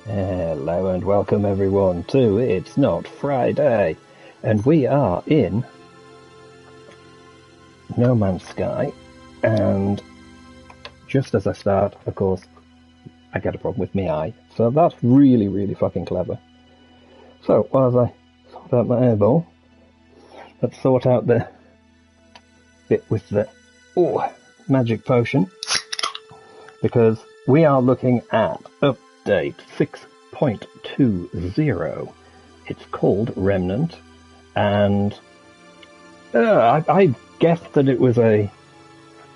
Hello and welcome everyone to It's Not Friday, and we are in No Man's Sky, and just as I start, of course, I get a problem with my eye, so that's really fucking clever. So, while I sort out my airball, let's sort out the bit with the magic potion, because we are looking at update 6.20. It's called Remnant, and I guessed that it was a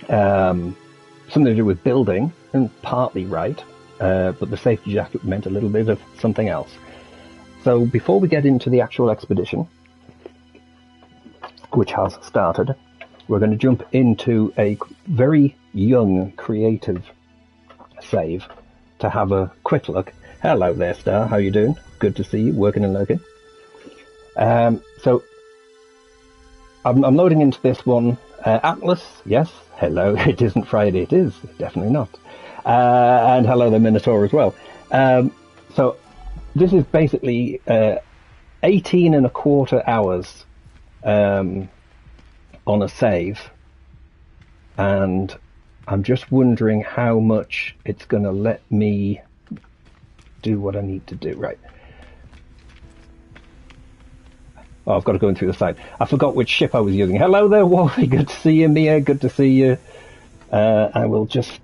something to do with building, and partly right, but the safety jacket meant a little bit of something else. So before we get into the actual expedition, which has started, we're going to jump into a very young, creative save to have a quick look. Hello there, Star. How you doing? Good to see you, working and lurking. So I'm loading into this one. Atlas, yes. Hello. It isn't Friday. It is definitely not. And hello, the Minotaur as well. So this is basically 18 and a quarter hours on a save, and I'm just wondering how much it's going to let me do what I need to do. Right. Oh, I've got to go in through the side. I forgot which ship I was using. Hello there, Wolfie. Good to see you, Mia. Good to see you. I will just...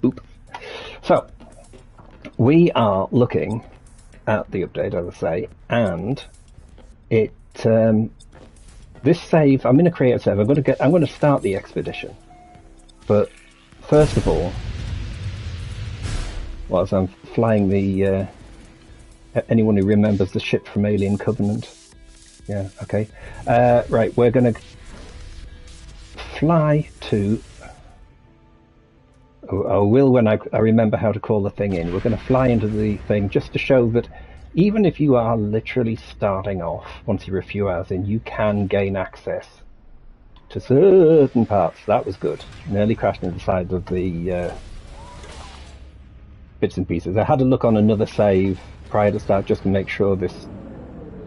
Oop. So, we are looking at the update, as I say, and it... this save, I'm in a creative save. I'm going to start the expedition, but first of all, whilst I'm flying the anyone who remembers the ship from Alien Covenant, yeah, okay, right, we're going to fly to. I will when I remember how to call the thing in. We're going to fly into the thing just to show that even if you are literally starting off, once you're a few hours in, you can gain access to certain parts. That was good. Nearly crashed into the sides of the bits and pieces. I had a look on another save prior to start just to make sure this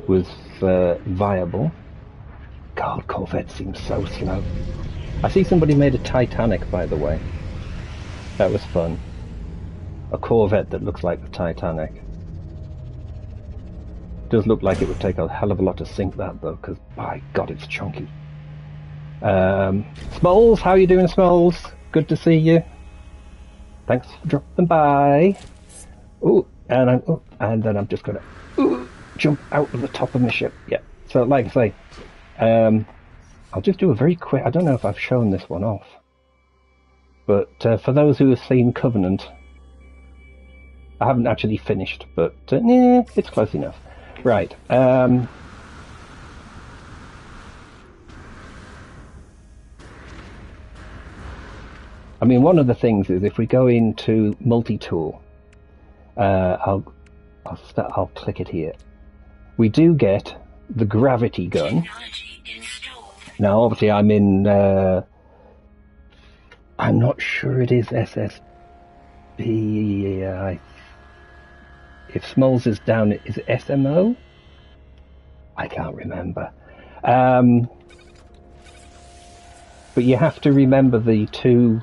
was viable. God, Corvette seems so slow. I see somebody made a Titanic, by the way. That was fun. A Corvette that looks like the Titanic. Does look like it would take a hell of a lot to sink that, though, because by God, it's chunky. Smalls, how you doing, Smalls? Good to see you. Thanks for dropping by. Oh, and then I'm just gonna jump out of the top of my ship. Yeah. So, like I say, I'll just do a very quick. I don't know if I've shown this one off, but for those who have seen Covenant, I haven't actually finished, but it's close enough. Right. I mean, one of the things is if we go into multi-tool, I'll click it here. We do get the gravity gun. Now, obviously, I'm in. I'm not sure it is SSB. If Smalls is down, is it SMO? I can't remember. But you have to remember the two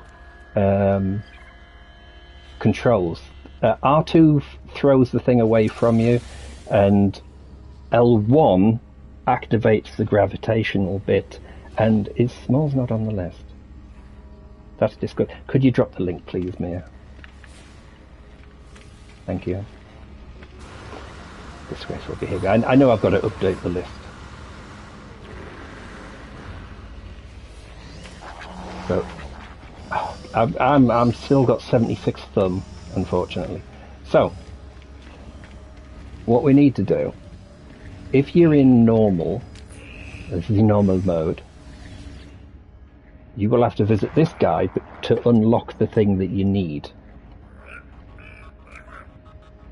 controls. R2 throws the thing away from you, and L1 activates the gravitational bit. And is Smalls not on the list? That's just good. Could you drop the link, please, Mia? Thank you. Disgraceful behaviour. I know I've got to update the list. So I'm still got 76 thumb, unfortunately. So what we need to do, if you're in normal, this is normal mode, you will have to visit this guy to unlock the thing that you need,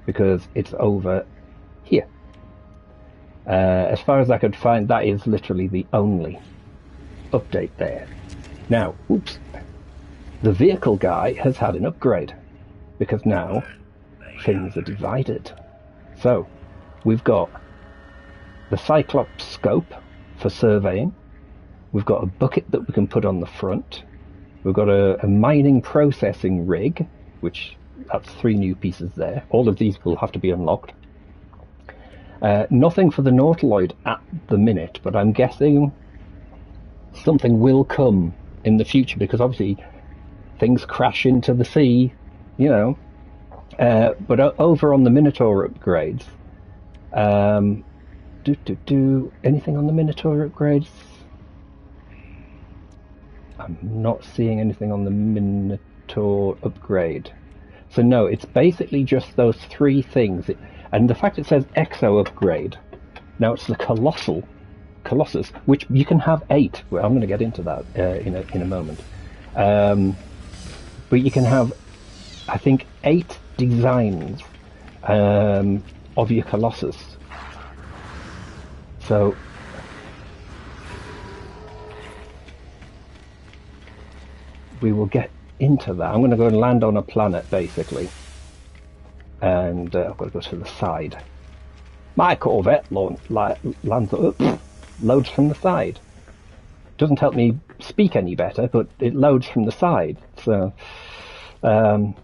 because it's over here. As far as I could find, that is literally the only update there. Now, oops. the vehicle guy has had an upgrade, because now things are divided. So we've got the Cyclops scope for surveying. We've got a bucket that we can put on the front. We've got a mining processing rig, which that's 3 new pieces there. All of these will have to be unlocked. Nothing for the Nautiloid at the minute, but I'm guessing something will come in the future, because obviously things crash into the sea, you know. But over on the Minotaur upgrades, anything on the Minotaur upgrades? I'm not seeing anything on the Minotaur upgrade. So no, it's basically just those 3 things. And the fact it says Exo upgrade, now it's the Colossus, which you can have 8. Well, I'm going to get into that in a moment. But you can have, I think, 8 designs of your Colossus. So we will get into that. I'm going to go and land on a planet, basically. And I've got to go to the side. My Corvette lands up, loads from the side. Doesn't help me speak any better, but it loads from the side. So I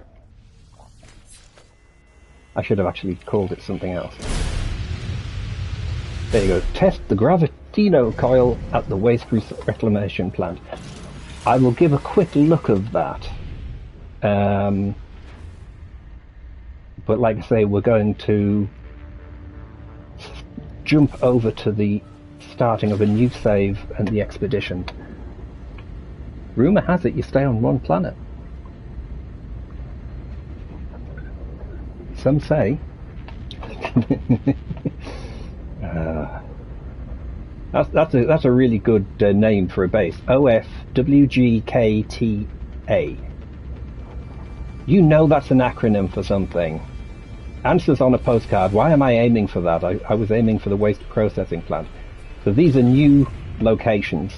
should have actually called it something else. There you go. Test the Gravitino coil at the waste reclamation plant. I will give a quick look of that. But like I say, we're going to jump over to the starting of a new save and the expedition. Rumour has it you stay on 1 planet. Some say. That's a really good name for a base. OFWGKTA. You know that's an acronym for something. Answers on a postcard. Why am I aiming for that? I was aiming for the waste processing plant. So these are new locations.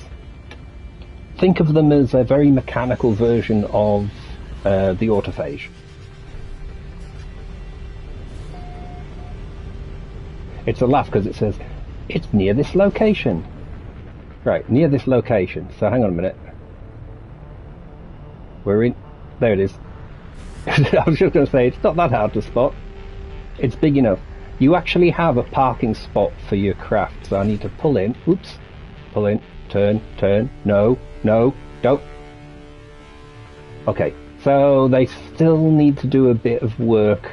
Think of them as a very mechanical version of the autophage. It's a laugh because it says, it's near this location. Right, near this location. So hang on a minute. We're in... There it is. I was just going to say, it's not that hard to spot. It's big enough. You actually have a parking spot for your craft, so I need to pull in. Oops. Pull in. Turn. No, don't. Okay, so they still need to do a bit of work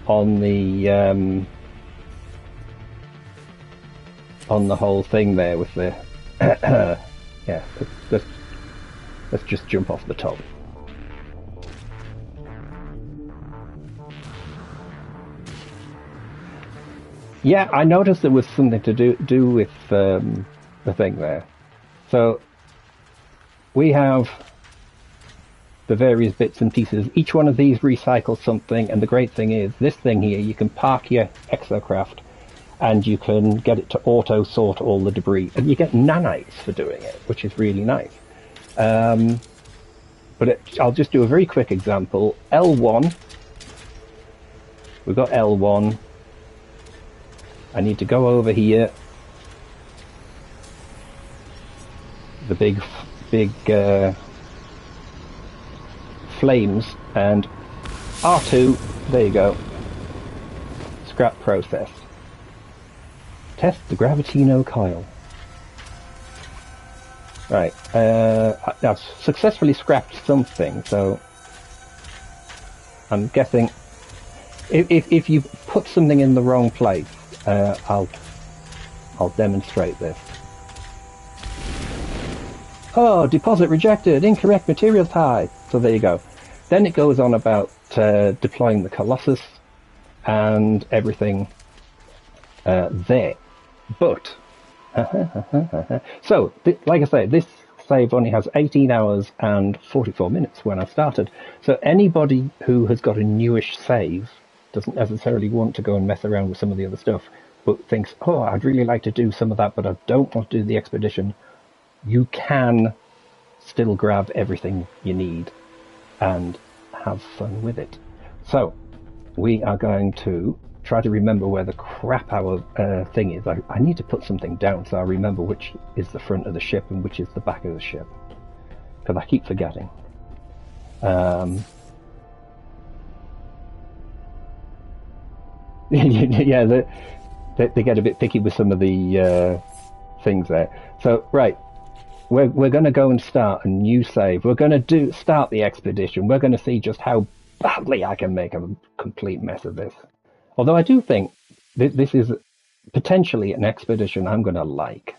on the whole thing there with the yeah, let's just jump off the top. Yeah, I noticed there was something to do with the thing there. So we have the various bits and pieces. Each one of these recycles something, and the great thing is this thing here, you can park your exocraft and you can get it to auto sort all the debris, and you get nanites for doing it, which is really nice. But I'll just do a very quick example. L1, we've got L1. I need to go over here, the big flames, and R2, there you go, scrap process. Test the Gravitino coil. Right, I've successfully scrapped something, so I'm guessing if you put something in the wrong place, I'll demonstrate this. Oh, deposit rejected, incorrect material type. So there you go. Then it goes on about deploying the Colossus and everything there. But, so, like I say, this save only has 18 hours and 44 minutes when I started. So anybody who has got a newish save doesn't necessarily want to go and mess around with some of the other stuff, but thinks, oh, I'd really like to do some of that, but I don't want to do the expedition. You can still grab everything you need and have fun with it. So we are going to try to remember where the crap our thing is. I need to put something down so I remember which is the front of the ship and which is the back of the ship, because I keep forgetting. Yeah, they get a bit picky with some of the things there. So right, we're going to go and start a new save. We're going to start the expedition. We're going to see just how badly I can make a complete mess of this. Although I do think this is potentially an expedition I'm going to like.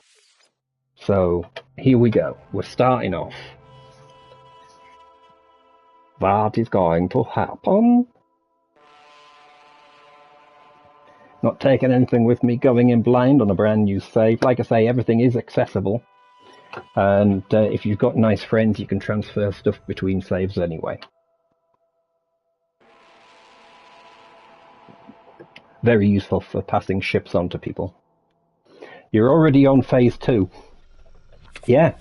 So here we go. We're starting off. What is going to happen? Not taking anything with me, going in blind on a brand new save. Like I say, everything is accessible. And if you've got nice friends, you can transfer stuff between saves anyway. Very useful for passing ships on to people. You're already on phase 2. Yeah.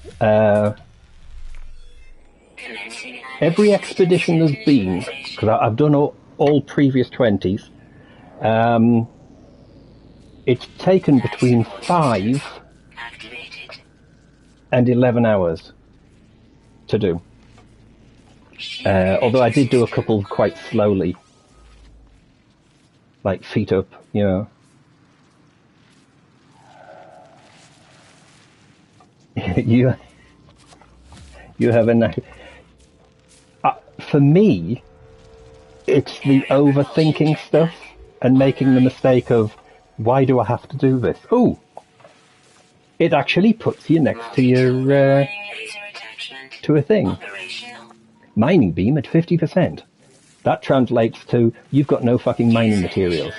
Every expedition there's been, because I've done all previous 20s, it's taken between 5 and 11 hours to do. Although I did do a couple quite slowly. Like feet up, you know. you have a nice... for me, it's the overthinking stuff and making the mistake of, why do I have to do this? Oh, it actually puts you next to your to a thing. Mining beam at 50%. That translates to, you've got no fucking mining materials.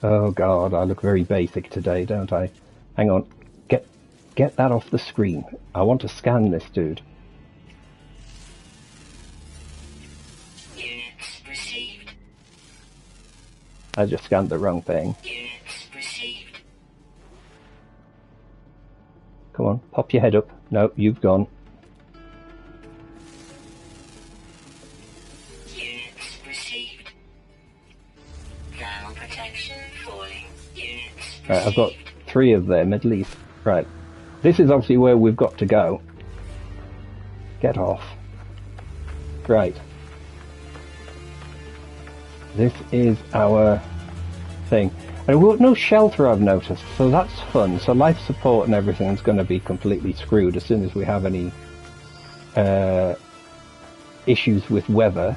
Oh god, I look very basic today, don't I? Hang on. Get that off the screen. I want to scan this dude. Units received. I just scanned the wrong thing. Units received. Come on, pop your head up. No, you've gone. Right, I've got 3 of them at least. Right. This is obviously where we've got to go. Get off. Right. This is our thing. And we've got no shelter, I've noticed, so that's fun. So life support and everything's going to be completely screwed as soon as we have any issues with weather.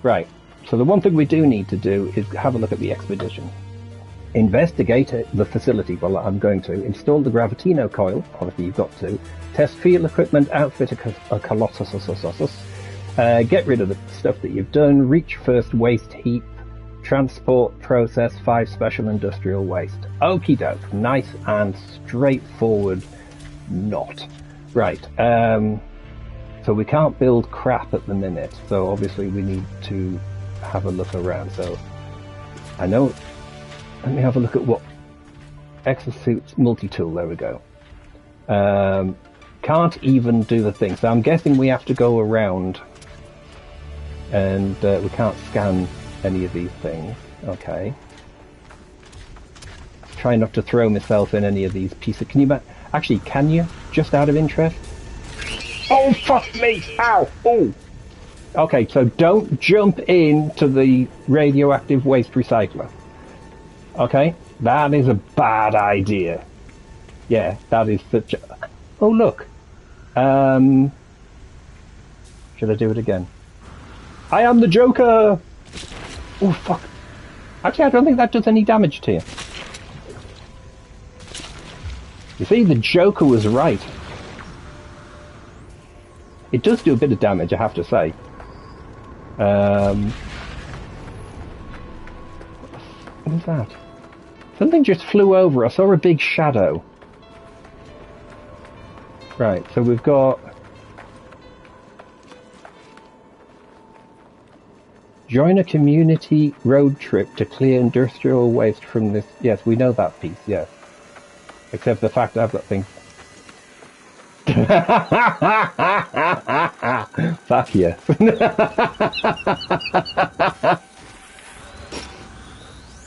Right. So the one thing we do need to do is have a look at the expedition. Investigate the facility. Well, I'm going to install the Gravitino coil. Obviously, you've got to test field equipment, outfit a Colossus, get rid of the stuff that you've done, reach first waste heap, transport, process 5 special industrial waste. Okie doke, nice and straightforward. Not right. So we can't build crap at the minute. So obviously, we need to have a look around. So I know. Let me have a look at what exosuits multi-tool. There we go. Can't even do the thing. So I'm guessing we have to go around, and we can't scan any of these things. Okay. Try not to throw myself in any of these pieces. Can you? Actually, can you? Just out of interest. Oh fuck me! Ow! Oh. Okay, so don't jump into the radioactive waste recycler. Okay, that is a bad idea. Yeah, that is such a... Oh, look. Should I do it again? I am the Joker! Oh, fuck. Actually, I don't think that does any damage to you. You see, the Joker was right. It does do a bit of damage, I have to say. What is that? Something just flew over. I saw a big shadow. Right, so we've got... Join a community road trip to clear industrial waste from this... Yes, we know that piece, yes. Except the fact I've got things... Fuck you.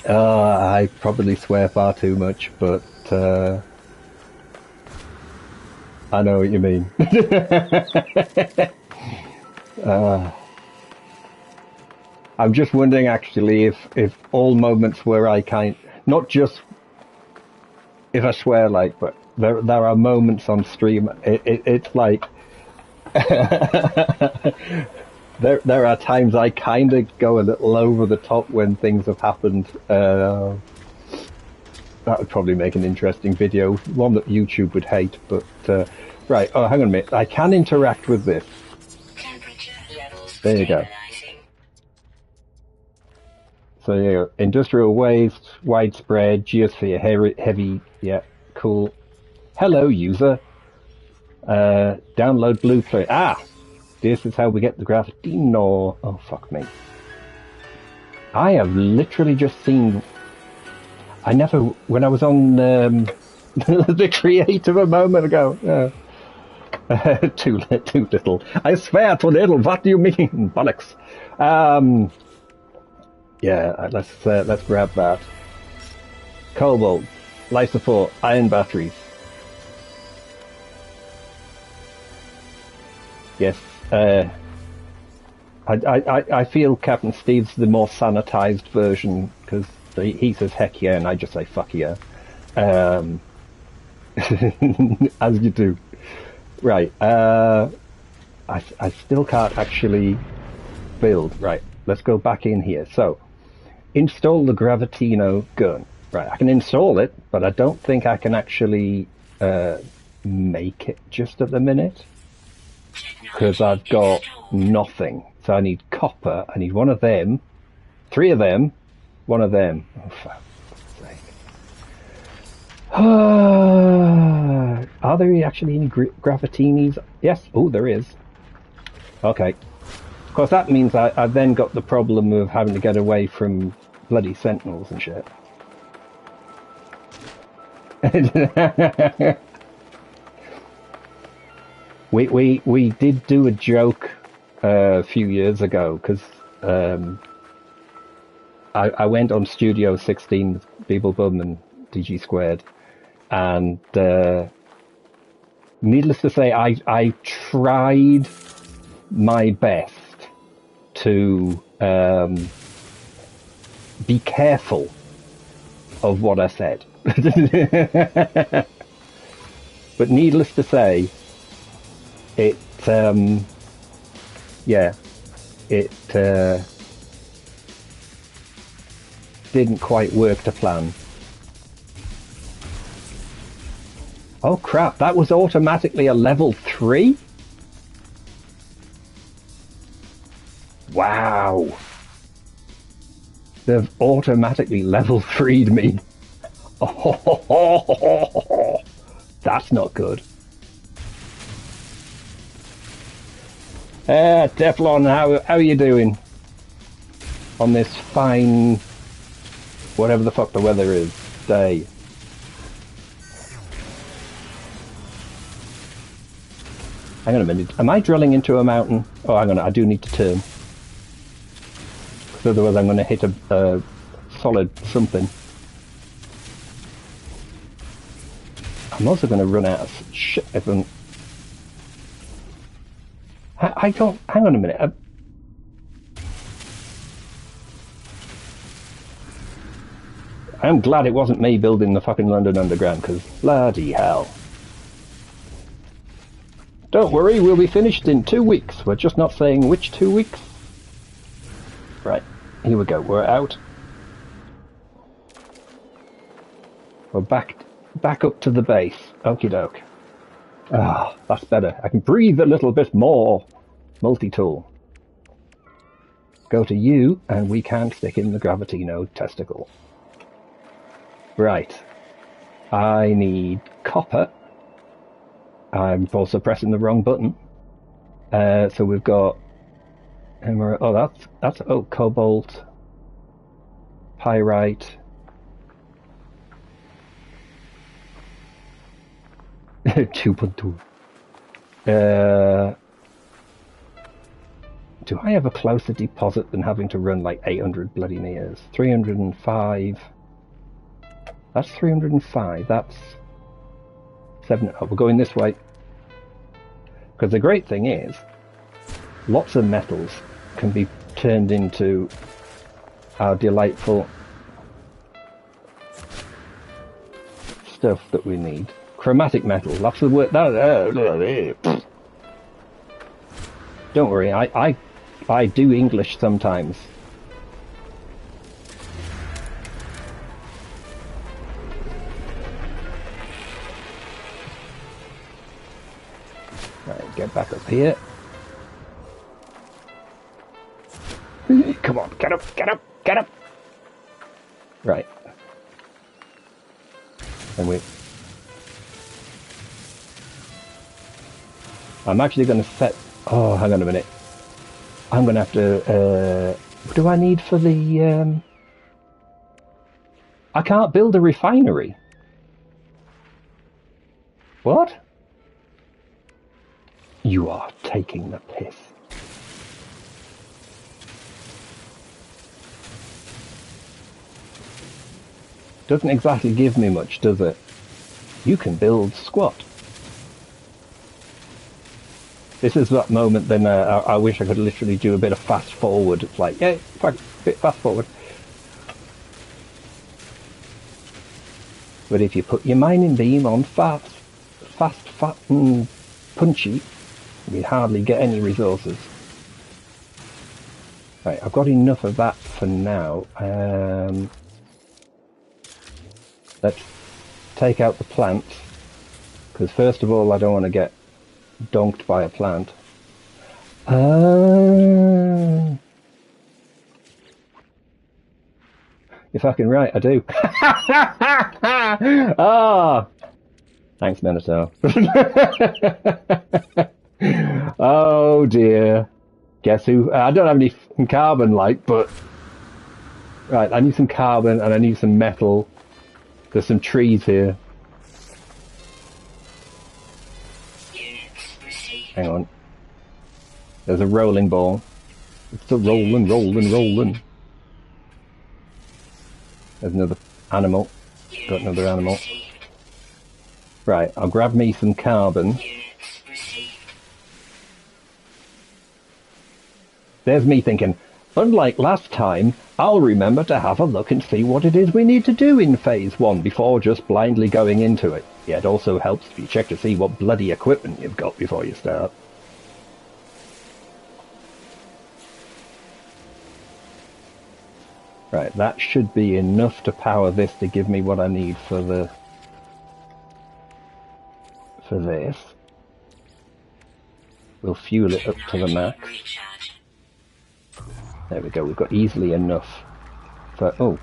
I probably swear far too much, but I know what you mean. I'm just wondering actually if all moments where I not just if I swear like, but there are moments on stream, it's like, there are times I kind of go a little over the top when things have happened. That would probably make an interesting video, one that YouTube would hate, but, right, oh, hang on a minute, I can interact with this. There you go. So, yeah, industrial waste, widespread, geosphere, heavy, yeah, cool. Hello, user. Download blueprint. This is how we get the graphitino. Oh, fuck me. I have literally just seen... when I was on the creative a moment ago. Too little. I swear too little. What do you mean? Bollocks. Yeah, let's grab that. Cobalt, life support, iron batteries. Yes, I feel Captain Steve's the more sanitized version because he says heck yeah and I just say fuck yeah. As you do. Right, I still can't actually build. Right, let's go back in here. So, install the Gravitino gun. Right, I can install it, but I don't think I can actually make it just at the minute. Because I've got nothing. So I need copper, I need one of them, 3 of them, one of them. Oh, for fuck's sake. Are there actually any Gravitinis? Yes, oh, there is. Okay. Of course, that means I've then got the problem of having to get away from bloody sentinels and shit. We did do a joke a few years ago because I went on Studio 16 with Beeblebum and DG Squared, and needless to say, I tried my best to be careful of what I said. But needless to say, it didn't quite work to plan. Oh crap, that was automatically a level 3? Wow. They've automatically level 3'd me. Oh, that's not good. Teflon, how are you doing on this fine, whatever the fuck the weather is, day? Hang on a minute, am I drilling into a mountain? Oh, hang on, I do need to turn. Because otherwise I'm going to hit a solid something. I'm also going to run out of shit if I don't... Hang on a minute. I'm glad it wasn't me building the fucking London Underground, because bloody hell. Don't worry, we'll be finished in 2 weeks. We're just not saying which 2 weeks. Right, here we go. We're out. We're back up to the base. Okie doke. Ah, that's better. I can breathe a little bit more. Multi-tool. Go to U, and we can stick in the Gravitino testicle. Right. I need copper. I'm also pressing the wrong button. So we've got... Oh, that's cobalt. Pyrite. 2.2. Do I have a closer deposit than having to run like 800 bloody meters? 305. That's 305. That's 7. Oh, we're going this way. Because the great thing is, lots of metals can be turned into our delightful stuff that we need. Chromatic metal. That's the word. Don't worry, I do English sometimes. Right, get back up here. Come on, get up, get up, get up! Right. And I'm actually going to set... Oh, hang on a minute. I'm going to have to... what do I need for the... I can't build a refinery. What? You are taking the piss. Doesn't exactly give me much, does it? You can build squat. This is that moment then I wish I could literally do a bit of fast forward. It's like, yeah, bit fast forward. But if you put your mining beam on fast, fat and punchy, we hardly get any resources. Right, I've got enough of that for now. Let's take out the plants, because first of all I don't want to get donked by a plant. If I can write, I do. Ah, thanks, Minotaur. Oh dear. Guess who? I don't have any carbon, like, but right. I need some carbon and I need some metal. There's some trees here. Hang on. There's a rolling ball. It's still rolling, rolling, rolling. There's another animal. Got another animal. Right, I'll grab me some carbon. There's me thinking, unlike last time, I'll remember to have a look and see what it is we need to do in Phase 1 before just blindly going into it. Yeah, it also helps if you check to see what bloody equipment you've got before you start. Right, that should be enough to power this to give me what I need for this. We'll fuel it up to the max. There we go, we've got easily enough for... Oh,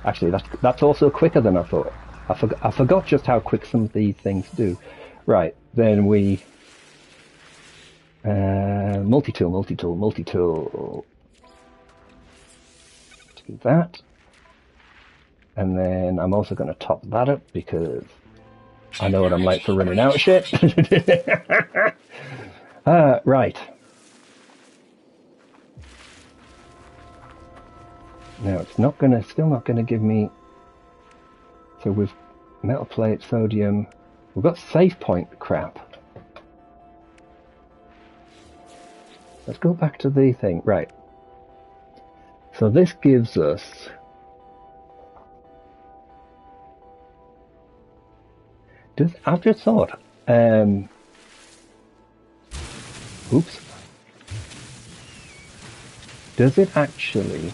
actually that's also quicker than I thought. I forgot just how quick some of these things do. Right, then we... multi-tool, multi-tool, multi-tool. Do that. And then I'm also going to top that up because I know what I'm like for running out of shit. Right. Now it's not gonna, still not gonna give me. So we've metal plate, sodium. We've got save point crap. Let's go back to the thing. Right. So this gives us. I've just thought. Oops. Does it actually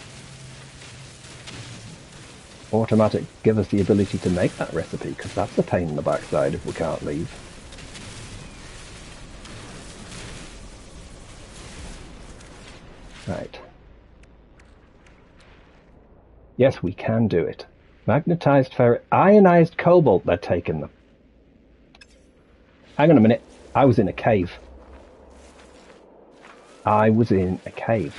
automatic give us the ability to make that recipe? Because that's a pain in the backside if we can't leave. Right. Yes, we can do it. Magnetized ferrite, ionized cobalt, they're taking them. Hang on a minute, I was in a cave. I was in a cave.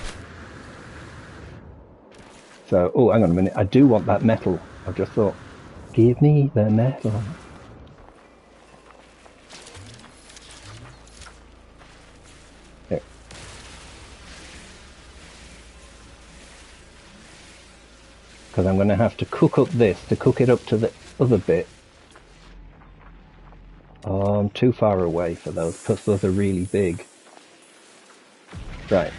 So, oh, hang on a minute, I do want that metal. I've just thought, give me the metal. Because I'm going to have to cook up this to cook it up to the other bit. Oh, I'm too far away for those, plus those are really big. Right.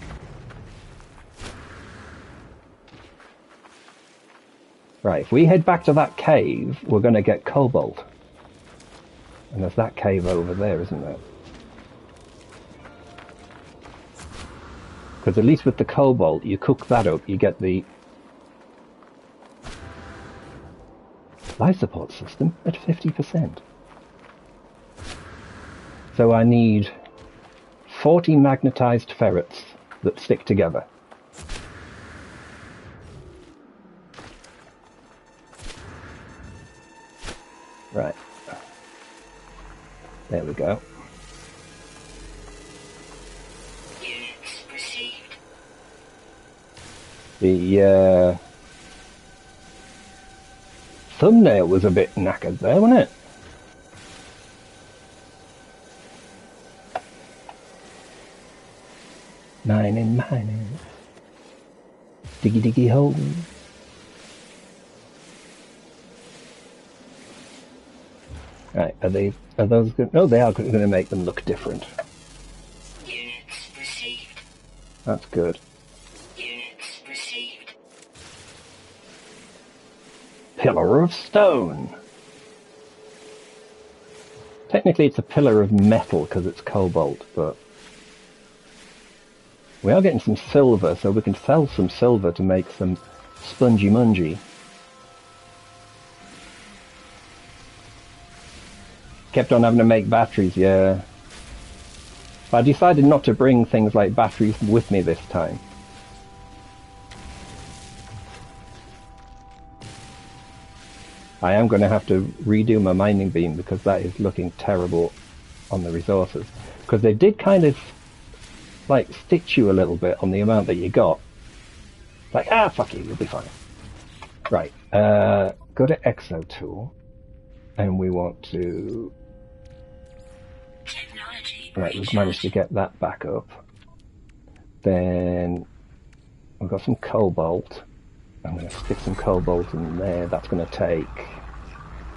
Right, if we head back to that cave, we're going to get cobalt. And there's that cave over there, isn't there? Because at least with the cobalt, you cook that up, you get the life support system at 50%. So I need 40 magnetized ferrets that stick together. Right. There we go. Units received. The thumbnail was a bit knackered there, wasn't it? Mining. Diggy diggy hole. Right, are those good? No, they are going to make them look different. Units received. That's good. Units received. Pillar of stone. Technically it's a pillar of metal because it's cobalt, but we are getting some silver, so we can sell some silver to make some spongy mungy. Kept on having to make batteries, yeah. But I decided not to bring things like batteries with me this time. I am going to have to redo my mining beam because that is looking terrible on the resources. Because they did kind of like stitch you a little bit on the amount that you got. Like, fuck you, you'll be fine. Right, go to Exo tool, and we want to... Technology. Right, we've managed to get that back up. Then we've got some cobalt. I'm going to stick some cobalt in there. That's going to take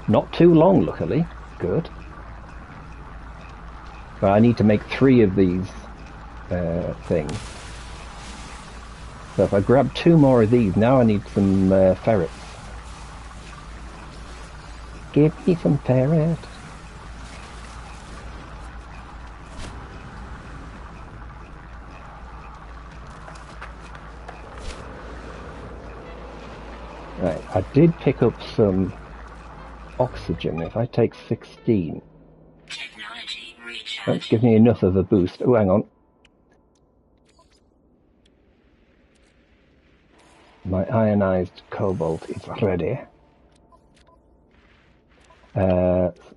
not too long, luckily. Good. But I need to make 3 of these things. So if I grab 2 more of these, now I need some ferrets. Give me some ferrets. Right, I did pick up some oxygen. If I take 16, Technology recharge. that gives me enough of a boost. Oh, hang on. My ionized cobalt is ready.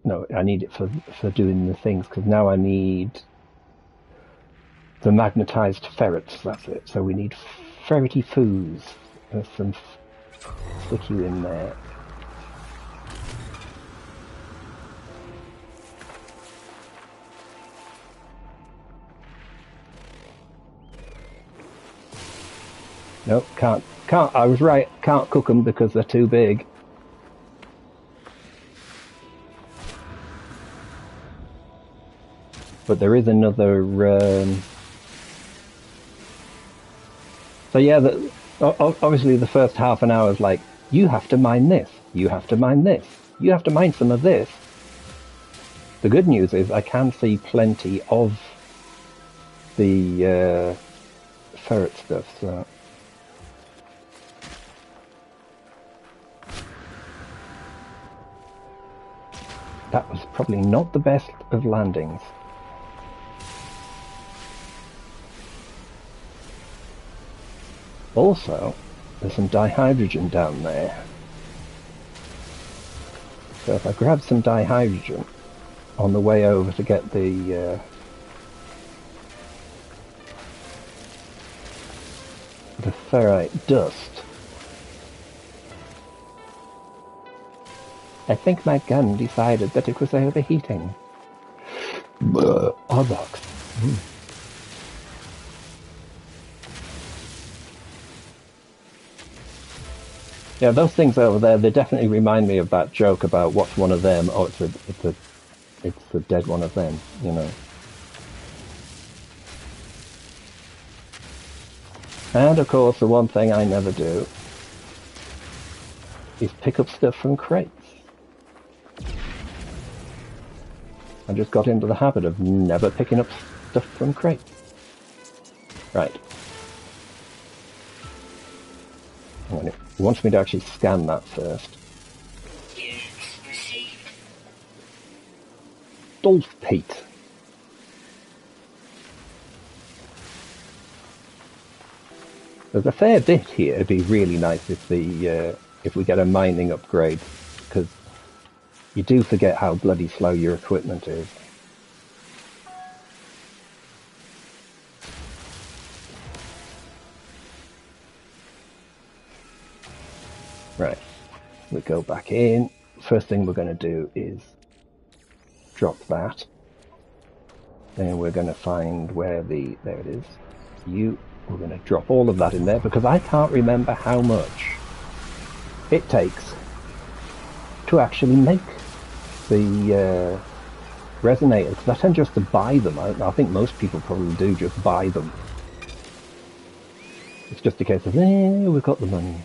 No, I need it for doing the things, because now I need the magnetized ferrets, that's it. So we need ferrety foos. There's some stick you in there. Nope, can't, I was right, can't cook them because they're too big. But there is another, so yeah, obviously the first half an hour is like, you have to mine this, you have to mine this, you have to mine some of this. The good news is I can see plenty of the ferret stuff, so... That was probably not the best of landings. Also, there's some dihydrogen down there. So if I grab some dihydrogen on the way over to get the ferrite dust, I think my gun decided that it was overheating. Oh, box. Yeah, those things over there, they definitely remind me of that joke about what's one of them. Oh, it's a dead one of them, you know. And of course, the one thing I never do is pick up stuff from crates. I just got into the habit of never picking up stuff from crates. Right. And it wants me to actually scan that first. Units received. Dolph Pete. There's a fair bit here. It'd be really nice if if we get a mining upgrade, because you do forget how bloody slow your equipment is. Right, we go back in. First thing we're going to do is drop that. Then we're going to find where there it is. We're going to drop all of that in there, because I can't remember how much it takes to actually make the resonators, because I tend just to buy them. I think most people probably do just buy them. It's just a case of, we've got the money.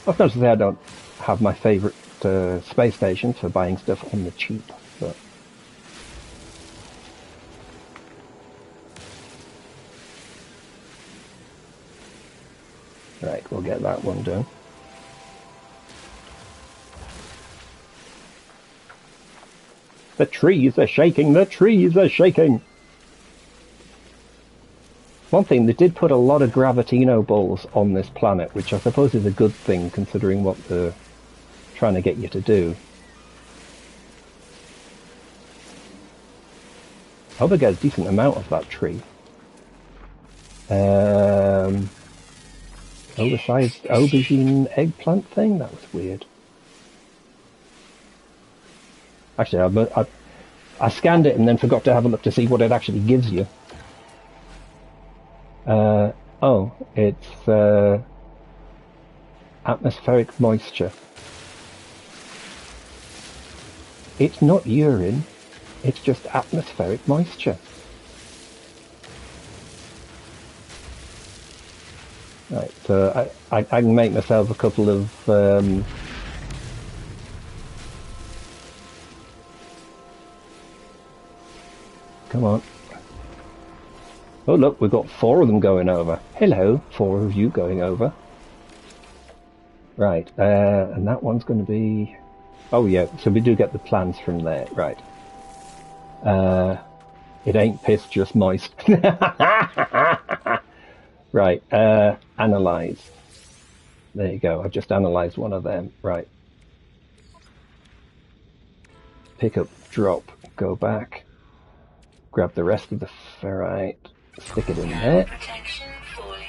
That's not to say I don't have my favourite space station for buying stuff on the cheap, but... Right, we'll get that one done. The trees are shaking, the trees are shaking! One thing, they did put a lot of Gravitino balls on this planet, which I suppose is a good thing considering what they're trying to get you to do. I hope I get a decent amount of that tree. Oversized aubergine eggplant thing? That was weird. Actually, I scanned it and then forgot to have a look to see what it actually gives you. Oh, it's atmospheric moisture. It's not urine, it's just atmospheric moisture. Right, so I can make myself a couple of come on. Oh look, we've got 4 of them going over. Hello, 4 of you going over. Right, and that one's going to be... Oh yeah, so we do get the plans from there, right. It ain't piss, just moist. Right, analyze. There you go, I've just analysed one of them. Right. Pick up, drop, go back. Grab the rest of the ferrite, stick it in there. Protection falling.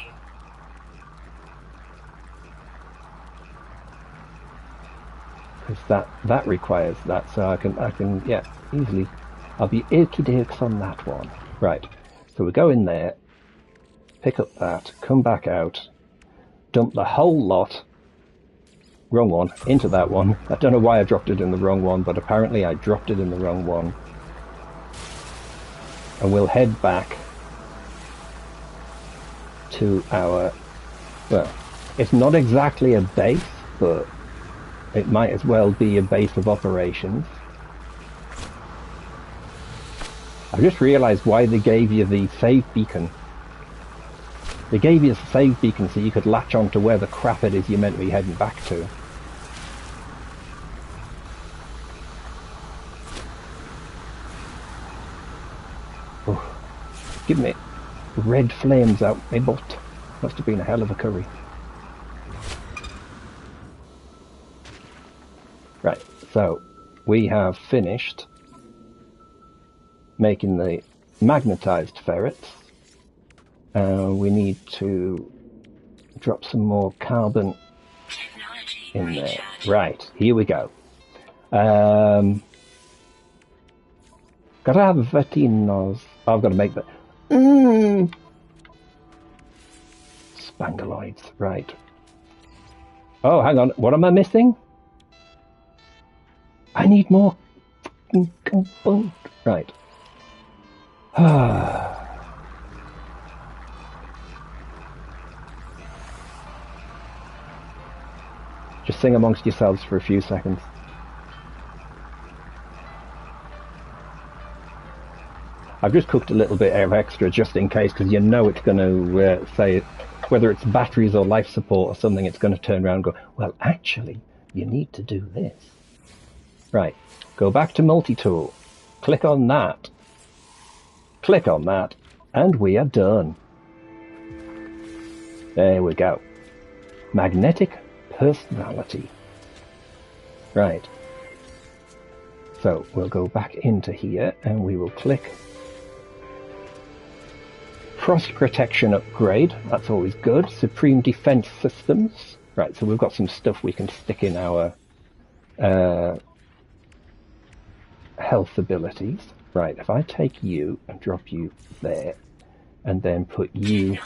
Because that requires that, so I can yeah, easily. I'll be okey-dokes on that one. Right, so we go in there, pick up that, come back out, dump the whole lot, wrong one, into that one. I don't know why I dropped it in the wrong one, but apparently I dropped it in the wrong one. And we'll head back to our, well, it's not exactly a base, but it might as well be a base of operations. I just realised why they gave you the save beacon. They gave you a save beacon so you could latch on to where the crap it is you're meant to be heading back to. Oh, give me red flames out my butt. Must have been a hell of a curry. Right, so we have finished making the magnetized ferrets. We need to drop some more carbon in there. Right, here we go. Gotta have Vetinos. I've got to make that. Spangaloids, right. Oh, hang on, what am I missing? I need more. Right. Just sing amongst yourselves for a few seconds. I've just cooked a little bit of extra just in case, because you know it's going to say, whether it's batteries or life support or something, it's going to turn around and go, well, actually, you need to do this. Right, go back to multi-tool. Click on that. Click on that. And we are done. There we go. Magnetic personality. Right. So we'll go back into here and we will click Frost Protection Upgrade. That's always good. Supreme Defense Systems. Right, so we've got some stuff we can stick in our health abilities. Right, if I take you and drop you there and then put you...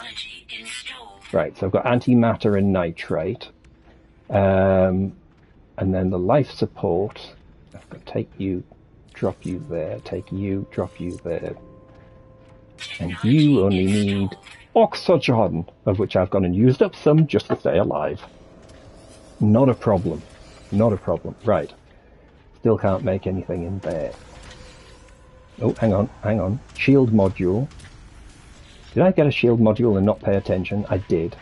Right, so I've got antimatter and nitrate. And then the life support, I've got to take you, drop you there, take you, drop you there. And you only need oxygen, of which I've gone and used up some just to stay alive. Not a problem. Not a problem. Right. Still can't make anything in there. Oh, hang on, hang on. Shield module. Did I get a shield module and not pay attention? I did.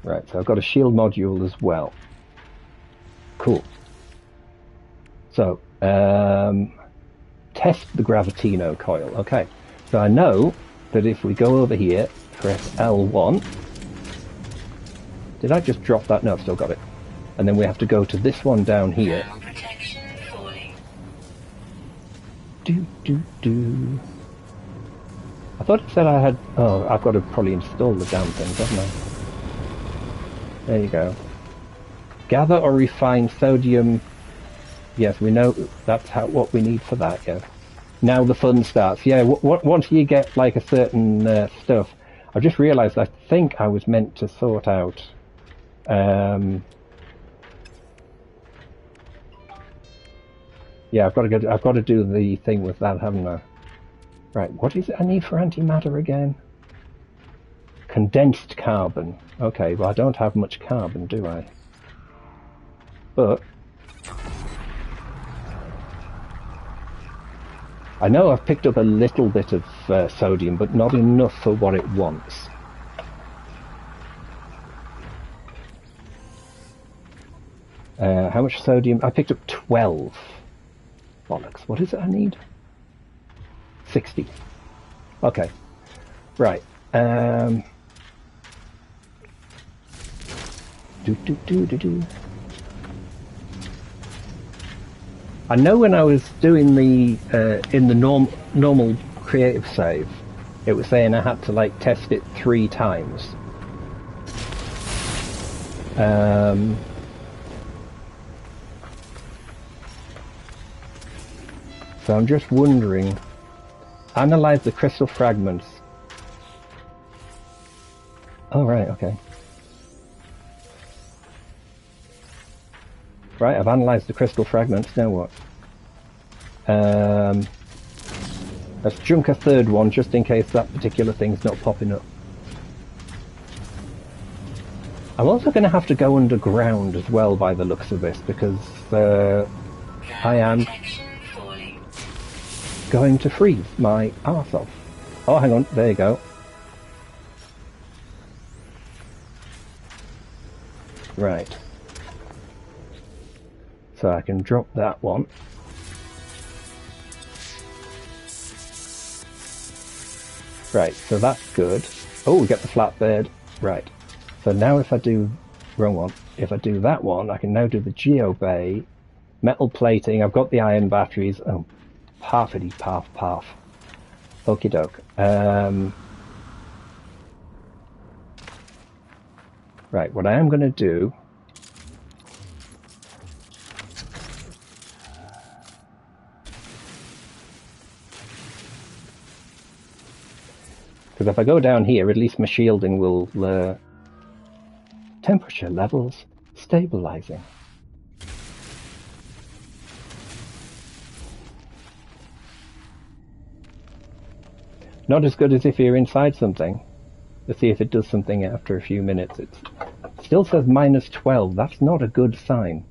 Right, so I've got a shield module as well. Cool. So, test the Gravitino coil. Okay, so I know that if we go over here, press L1. Did I just drop that? No, I've still got it. And then we have to go to this one down here. Do. I thought it said I had... Oh, I've got to probably install the damn things, haven't I? There you go. Gather or refine sodium. Yes, we know that's what we need for that, yes. Now the fun starts. Yeah, once you get like a certain stuff, I've just realised I think I was meant to sort out... yeah, I've got to do the thing with that, haven't I? Right, what is it I need for antimatter again? Condensed carbon. Okay, well I don't have much carbon, do I? But I know I've picked up a little bit of sodium, but not enough for what it wants. How much sodium? I picked up 12. Bollocks. What is it I need? 60. Okay. Right. Do. I know when I was doing the in the normal creative save, it was saying I had to like test it 3 times. So I'm just wondering, analyze the crystal fragments. Oh, right, okay. Right, I've analysed the crystal fragments, now what? Let's junk a third one, just in case that particular thing's not popping up. I'm also going to have to go underground as well, by the looks of this, because I am going to freeze my arse off. Oh, hang on, there you go. Right. So I can drop that one. Right, so that's good. Oh, we get the flatbed. Right. So now if I do... Wrong one. If I do that one, I can now do the geobay. Metal plating. I've got the iron batteries. Oh, parfity, parf. Okie doke. Right, what I am going to do... Because if I go down here, at least my shielding will... temperature levels stabilizing. Not as good as if you're inside something. Let's see if it does something after a few minutes. It still says minus 12. That's not a good sign.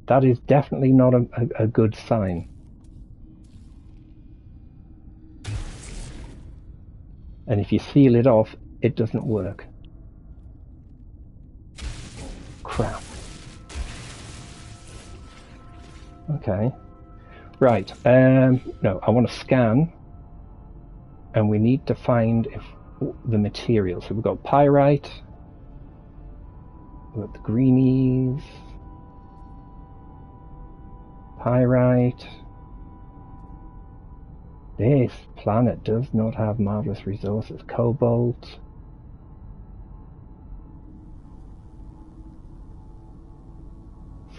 That is definitely not a good sign. And if you seal it off, it doesn't work. Crap. Okay. Right. No, I want to scan. And we need to find if the materials. So we've got pyrite. We've got the greenies. Pyrite. This planet does not have marvelous resources. Cobalt.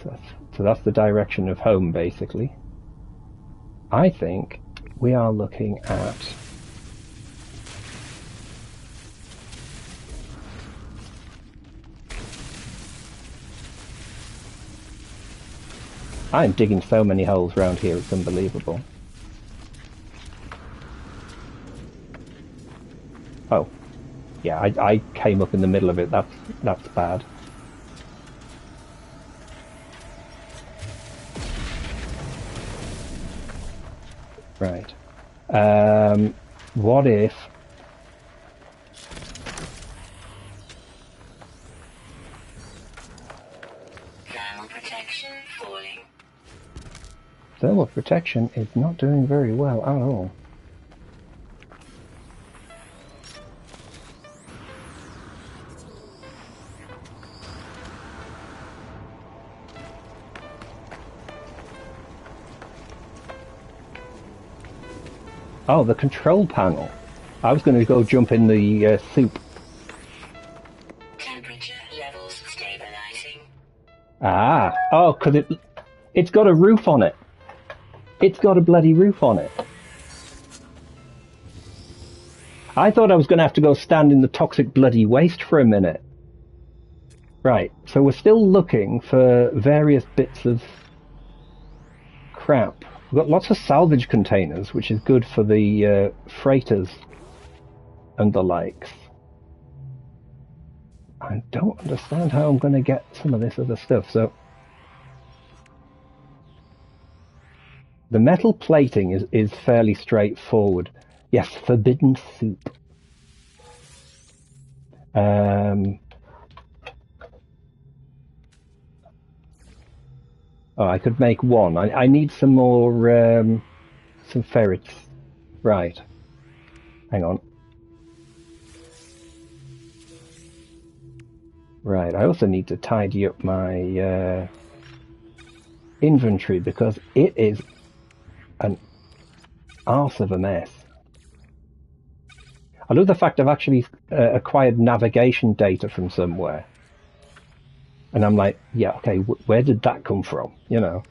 So that's the direction of home, basically. I think we are looking at... I'm digging so many holes around here, it's unbelievable. Oh. Yeah, I came up in the middle of it, that's bad. Right. What if... Thermal protection falling. Thermal protection is not doing very well at all. Oh, the control panel. I was going to go jump in the soup. Temperature levels stabilizing. Ah, oh, because it's got a roof on it. It's got a bloody roof on it. I thought I was going to have to go stand in the toxic bloody waste for a minute. Right, so we're still looking for various bits of crap. We've got lots of salvage containers, which is good for the freighters and the likes. I don't understand how I'm going to get some of this other stuff. So the metal plating is fairly straightforward. Yes, forbidden soup. Oh, I could make one. I need some more, some ferrets. Right. Hang on. Right, I also need to tidy up my inventory because it is an arse of a mess. I love the fact I've actually acquired navigation data from somewhere. And I'm like, yeah, okay, where did that come from? You know,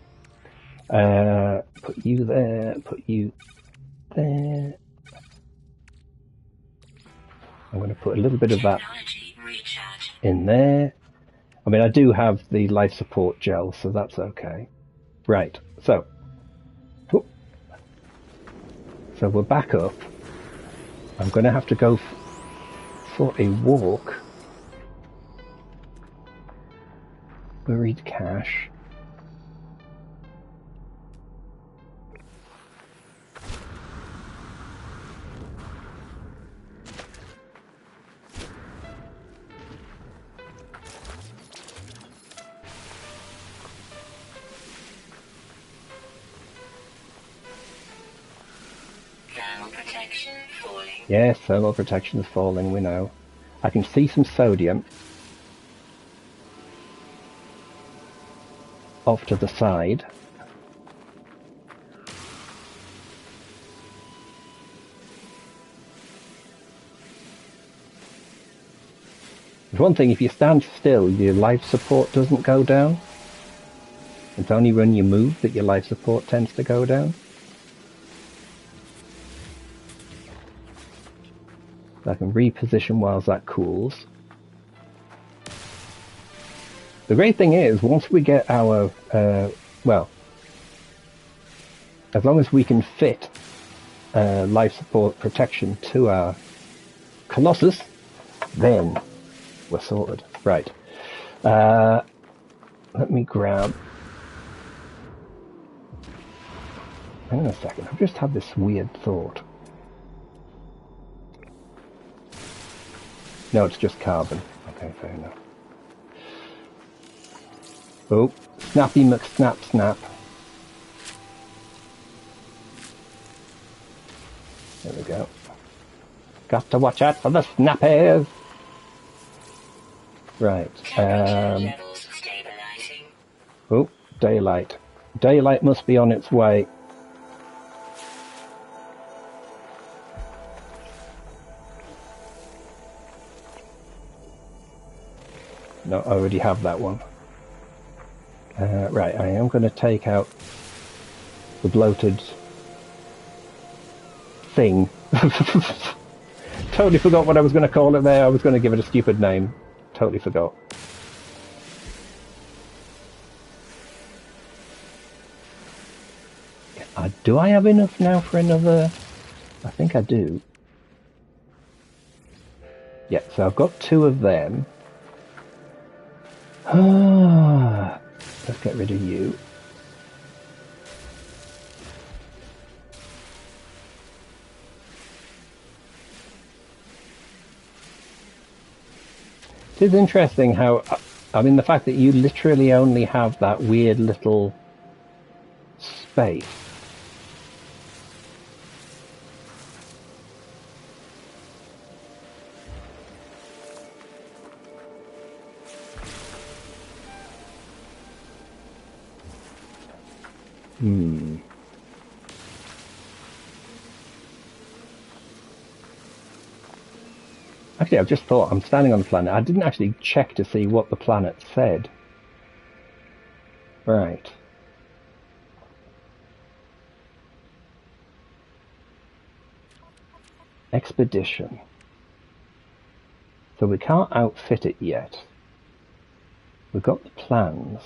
put you there, put you there. I'm going to put a little bit of that in there. I mean, I do have the life support gel, so that's okay. Right, so we're back up. I'm going to have to go for a walk. Buried cache. Thermal protection falling. Yes, thermal protection is falling, we know. I can see some sodium off to the side. There's one thing, if you stand still, your life support doesn't go down. It's only when you move that your life support tends to go down. I can reposition whilst that cools. The great thing is, once we get our, well, as long as we can fit life support protection to our Colossus, then we're sorted. Right. Let me grab... Hang on a second, I've just had this weird thought. No, it's just carbon. Okay, fair enough. Oh, snappy McSnap snap. There we go. Got to watch out for the snappers. Right. Oh, daylight. Daylight must be on its way. No, I already have that one. Right, I am going to take out the bloated thing. Totally forgot what I was going to call it there. I was going to give it a stupid name. Totally forgot. Do I have enough now for another? I think I do. Yeah, so I've got 2 of them. Let's get rid of you. It is interesting how, I mean, the fact that you literally only have that weird little space. Actually, I've just thought, I'm standing on the planet. I didn't actually check to see what the planet said. Right. Expedition. So we can't outfit it yet. We've got the plans.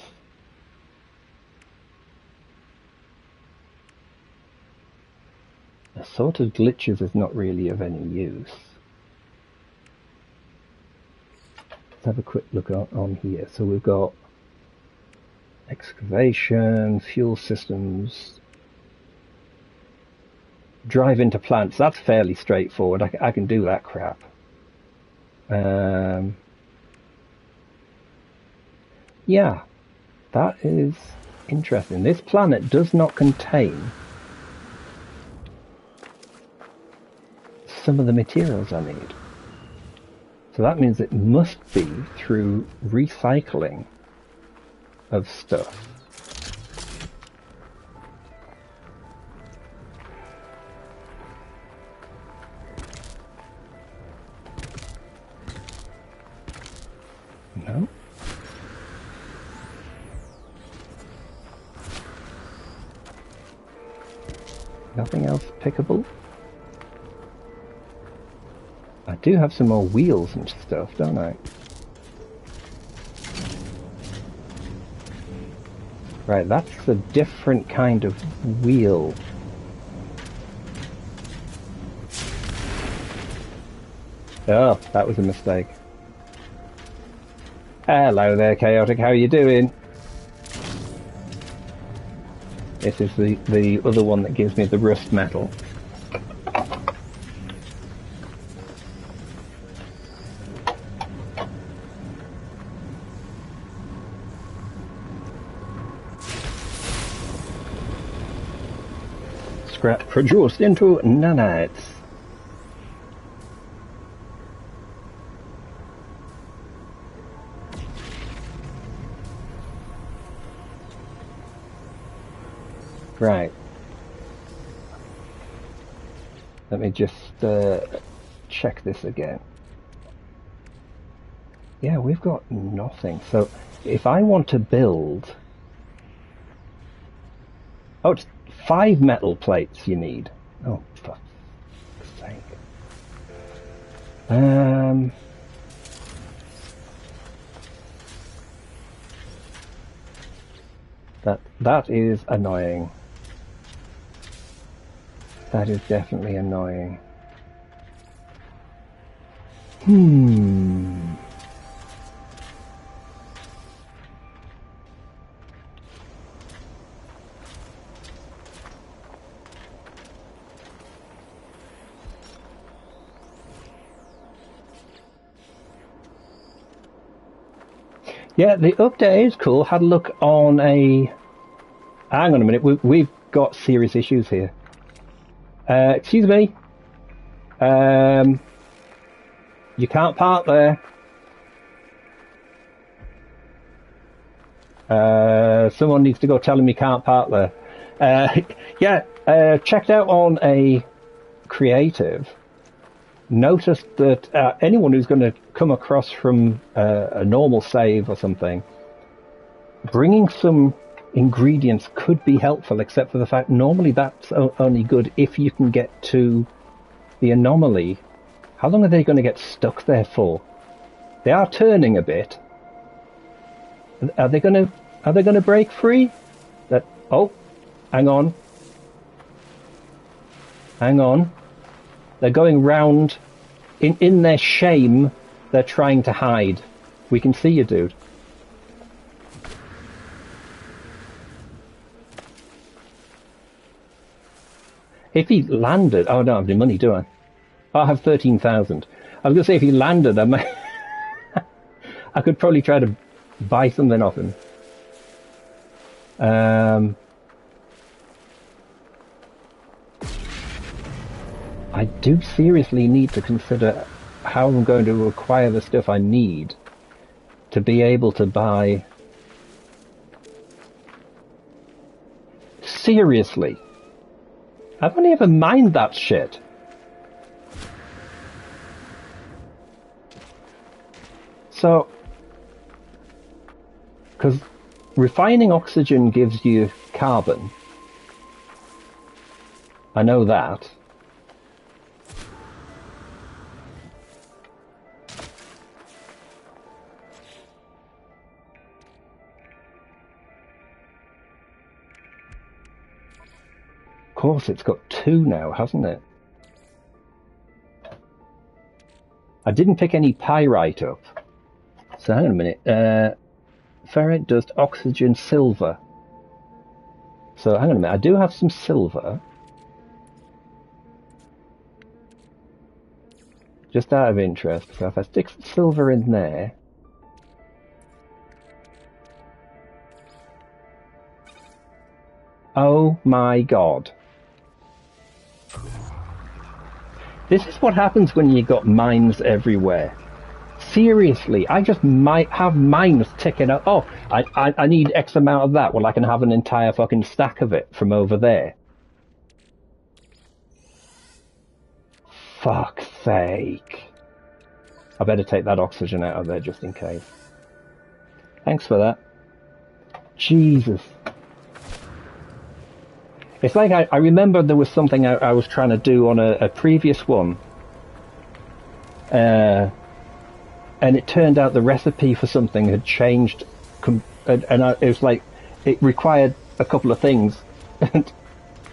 Assorted glitches is not really of any use. Let's have a quick look on here. So we've got excavation, fuel systems, drive into plants. That's fairly straightforward. I can do that crap. Yeah, that is interesting. This planet does not contain some of the materials I need. So that means it must be through recycling of stuff. No. Nothing else pickable? I do have some more wheels and stuff, don't I? Right, that's a different kind of wheel. Oh, that was a mistake. Hello there, Chaotic, how are you doing? This is the other one that gives me the rust metal. Scrap produced into nanites. Right. Let me just check this again. Yeah, we've got nothing. So if I want to build... Oh, it's 5 metal plates you need. Oh, for fuck's sake. That is annoying. That is definitely annoying. Yeah, the update is cool. Had a look on a... Hang on a minute, we've got serious issues here. Excuse me. You can't park there. Someone needs to go tell him you can't park there. Checked out on a creative. Noticed that anyone who's going to come across from a normal save or something, bringing some ingredients could be helpful, except for the fact normally that's only good if you can get to the anomaly. How long are they going to get stuck there for? They are turning a bit. Are they going to break free? Hang on. They're going round. In their shame, they're trying to hide. We can see you, dude. If he landed... Oh, I don't have any money, do I? I have 13,000. I was going to say, if he landed, I might... I could probably try to buy something off him. I do seriously need to consider how I'm going to acquire the stuff I need to be able to buy... Seriously. I've only ever mined that shit. So... Because refining oxygen gives you carbon. I know that. Of course, it's got 2 now, hasn't it? I didn't pick any pyrite up. So hang on a minute. Ferrite, dust, oxygen, silver. So hang on a minute. I do have some silver. Just out of interest. So if I stick silver in there... Oh my god. This is what happens when you got mines everywhere. Seriously, I just might have mines ticking up. Oh, I need X amount of that. Well, I can have an entire fucking stack of it from over there. Fuck's sake. I better take that oxygen out of there just in case. Thanks for that. Jesus. It's like I remember there was something I was trying to do on a previous one. And it turned out the recipe for something had changed. It was like, it required a couple of things. And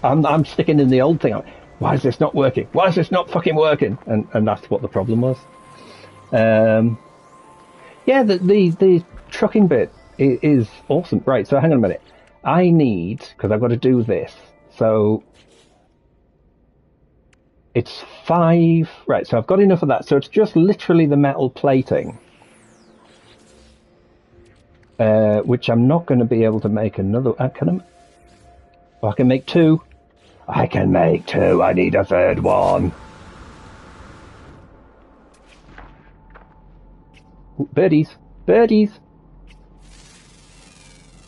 I'm sticking in the old thing. Why is this not working? Why is this not fucking working? And that's what the problem was. Yeah, the trucking bit is awesome. Right, so hang on a minute. I need, because I've got to do this. So it's 5, right, so I've got enough of that. So it's just literally the metal plating, which I'm not going to be able to make another. I can make 2. I can make 2. I need a 3rd one. Ooh, birdies. Birdies.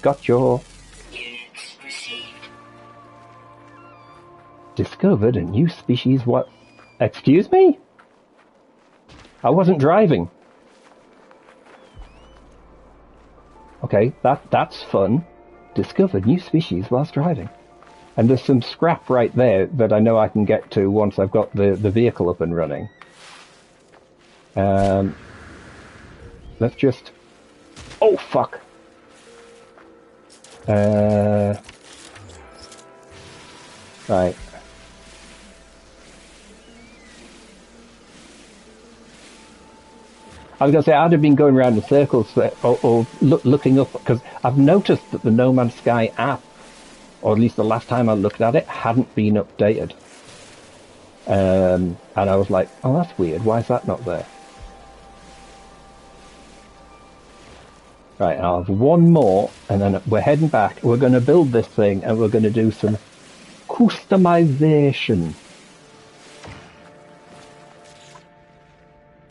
Got your... Discovered a new species. What? Excuse me? I wasn't driving. Okay, that's fun. Discovered new species whilst driving. And there's some scrap right there that I know I can get to once I've got the vehicle up and running. Let's just... Oh, fuck! Right. I was going to say, I'd have been going around in circles or looking up, because I've noticed that the No Man's Sky app, or at least the last time I looked at it, hadn't been updated. And I was like, oh, that's weird. Why is that not there? Right, I'll have one more, and then we're heading back. We're going to build this thing, and we're going to do some customization.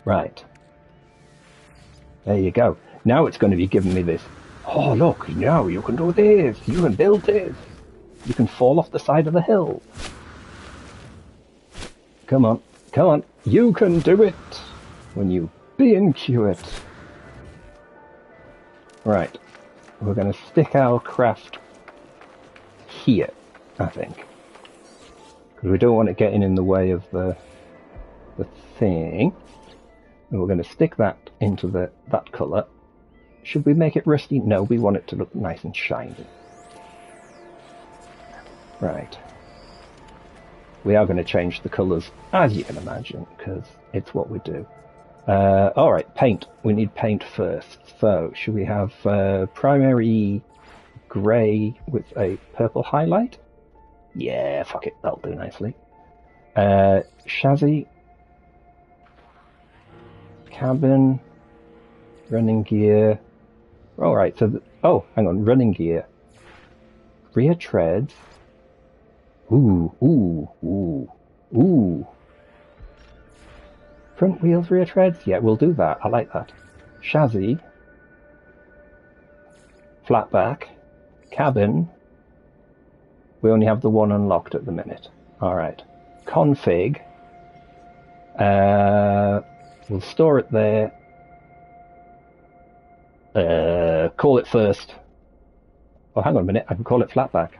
Right. There you go. Now it's going to be giving me this. Oh, look, now you can do this. You can build this. You can fall off the side of the hill. Come on, come on. You can do it when you BNQ it. Right. We're going to stick our craft here, I think. Because we don't want it getting in the way of the thing. And we're going to stick that into that colour. Should we make it rusty? No, we want it to look nice and shiny. Right. We are going to change the colours, as you can imagine, because it's what we do. Alright, paint. We need paint first. So, should we have primary grey with a purple highlight? Yeah, fuck it, that'll do nicely. Chassis. Cabin. Running gear. Alright, so... oh, hang on, running gear. Rear treads. Ooh, ooh, ooh, ooh. Front wheels, rear treads? Yeah, we'll do that. I like that. Chassis. Flat back. Cabin. We only have the one unlocked at the minute. Alright. Config. We'll store it there. Call it first. Oh, hang on a minute. I can call it flatback.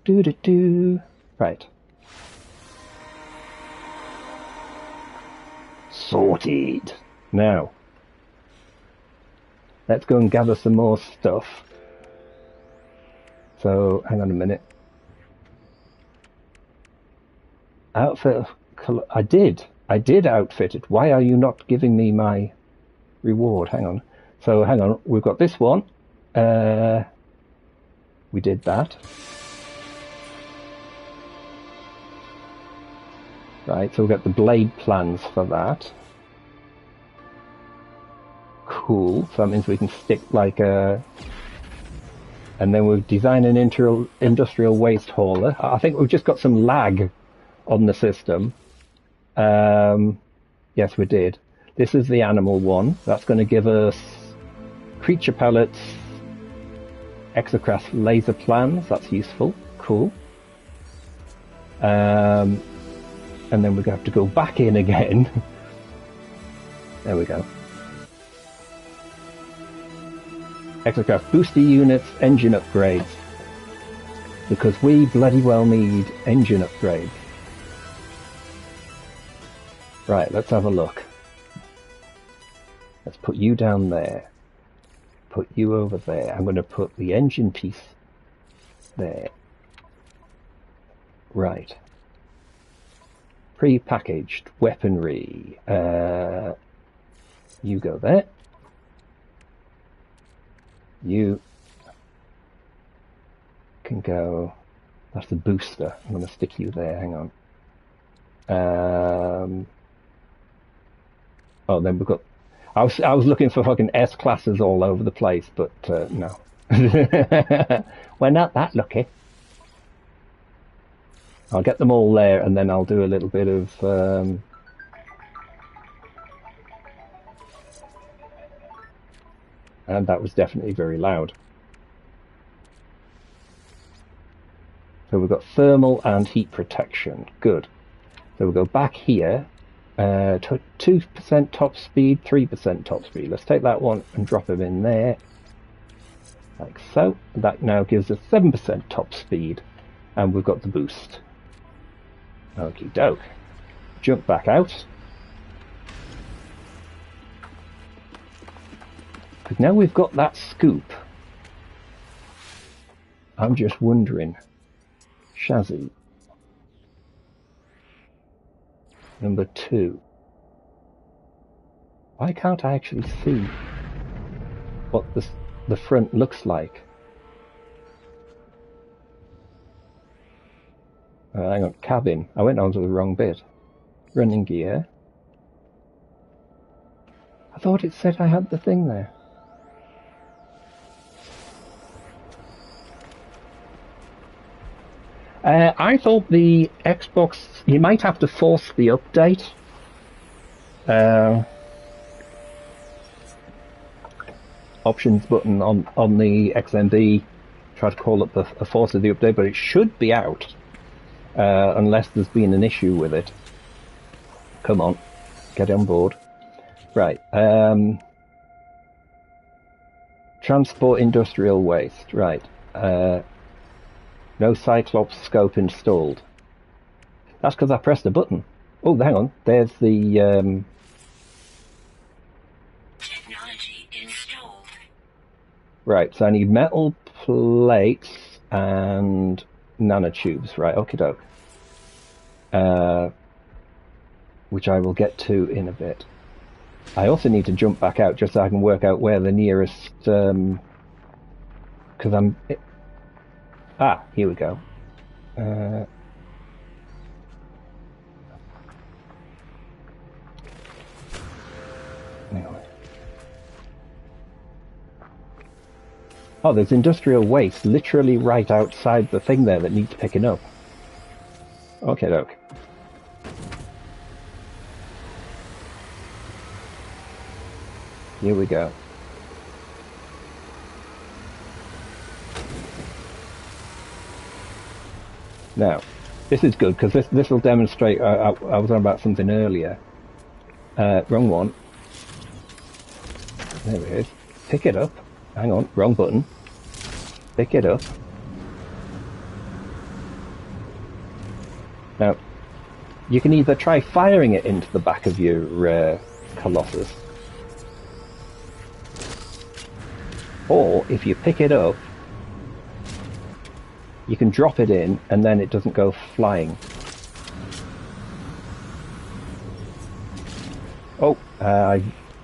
Do-do-do. Right. Sorted. Now, let's go and gather some more stuff. So, hang on a minute. Outfit of color. I did outfit it. Why are you not giving me my reward? Hang on. So, hang on. We've got this one. We did that. Right, so we've got the blade plans for that. Cool. So that means we can stick like a... and then we'll design an industrial waste hauler. I think we've just got some lag on the system. Yes, we did. This is the animal one. That's going to give us creature pellets, exocraft laser plans. That's useful. Cool. And then we're going to have to go back in again. There we go. Exocraft booster units, engine upgrades. Because we bloody well need engine upgrades. Right, let's have a look. Let's put you down there. Put you over there. I'm going to put the engine piece there. Right. Pre-packaged weaponry. You go there. You can go... that's the booster. I'm going to stick you there. Hang on. Oh, then we've got... I was looking for fucking S classes all over the place, but no. We're not that lucky. I'll get them all there, and then I'll do a little bit of... and that was definitely very loud. So we've got thermal and heat protection. Good. So we'll go back here. 2% top speed, 3% top speed. Let's take that one and drop him in there. Like so. That now gives us 7% top speed. And we've got the boost. Okie doke. Jump back out. Because now we've got that scoop, I'm just wondering, chassis number 2. Why can't I actually see what the front looks like? Hang on, cabin. I went on to the wrong bit. Running gear. I thought it said I had the thing there. I thought the Xbox, you might have to force the update. Options button on the XMB, try to call up the force of the update, but it should be out, unless there's been an issue with it. Come on, get on board. Right, transport industrial waste, right. No Cyclops scope installed. That's because I pressed a button. Oh, hang on. There's the... Technology installed. Right, so I need metal plates and nanotubes. Right, okie doke. Which I will get to in a bit. I also need to jump back out just so I can work out where the nearest... because I'm... Ah, here we go. Anyway. Oh, there's industrial waste literally right outside the thing there that needs picking up. Okay, doke. Here we go. Now, this is good because this will demonstrate. I was on about something earlier. Wrong one. There it is. Pick it up. Hang on, wrong button. Pick it up. Now, you can either try firing it into the back of your Colossus, or if you pick it up, you can drop it in and then it doesn't go flying. Oh, I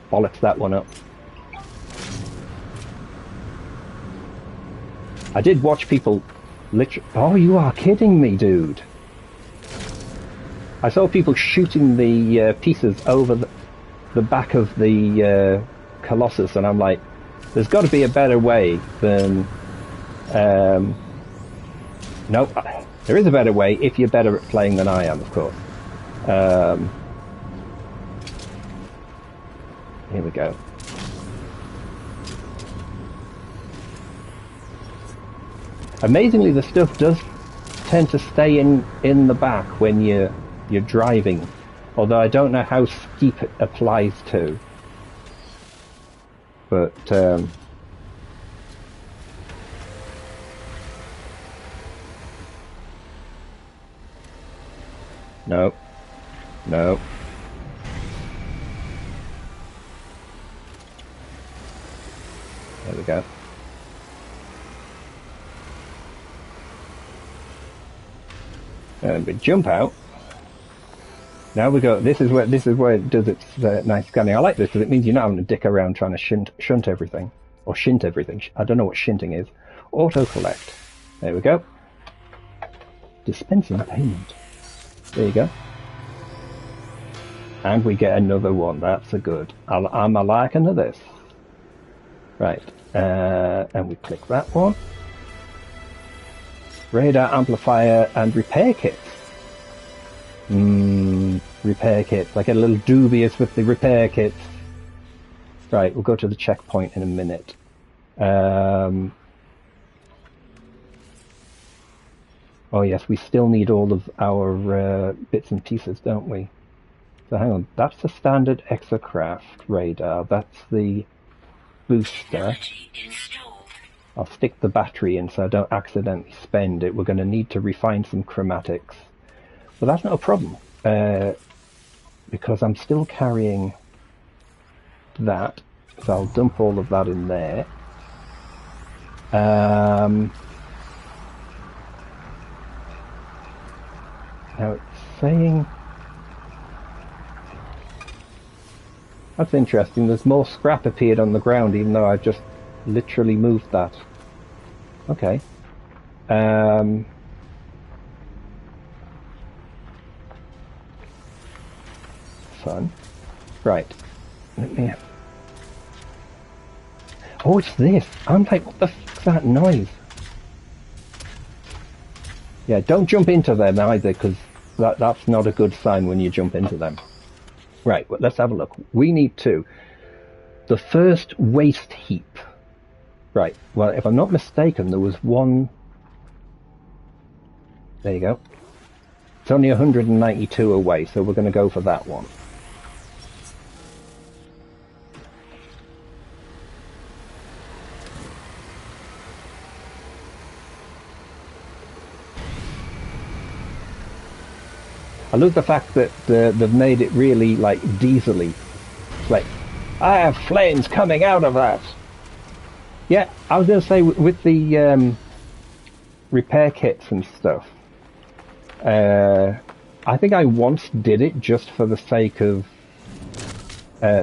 bollocked that one up. I did watch people literally... Oh, you are kidding me, dude. I saw people shooting the pieces over the back of the Colossus, and I'm like, there's got to be a better way than... No, there is a better way if you're better at playing than I am, of course. Here we go. Amazingly, the stuff does tend to stay in the back when you're driving, although I don't know how steep it applies to. But no, no. There we go. And we jump out. Now we go. This is where it does its nice scanning. I like this because it means you're not having to dick around trying to shunt everything or shint everything. I don't know what shinting is. Auto collect. There we go. Dispensing payment. There you go. And we get another one. That's a good. I'm a liking of this. Right. And we click that one. Radar amplifier and repair kits. Repair kits. I get a little dubious with the repair kits. Right, we'll go to the checkpoint in a minute. Oh yes, we still need all of our bits and pieces, don't we? So hang on, that's the standard exocraft radar. That's the booster. I'll stick the battery in so I don't accidentally spend it. We're going to need to refine some chromatics. But that's not a problem, because I'm still carrying that. So I'll dump all of that in there. Now it's saying... That's interesting. There's more scrap appeared on the ground, even though I've just literally moved that. Okay. Fun. Right. Let me... Oh, it's this. I'm like, what the fuck's that noise? Yeah, don't jump into them either, because that's not a good sign when you jump into them. Right, well, let's have a look. We need to... The first waste heap. Right, well, if I'm not mistaken, there was one... There you go. It's only 192 away, so we're going to go for that one. I love the fact that they've made it really, like, diesel-y. It's like, I have flames coming out of that! Yeah, I was going to say, with the repair kits and stuff, I think I once did it just for the sake of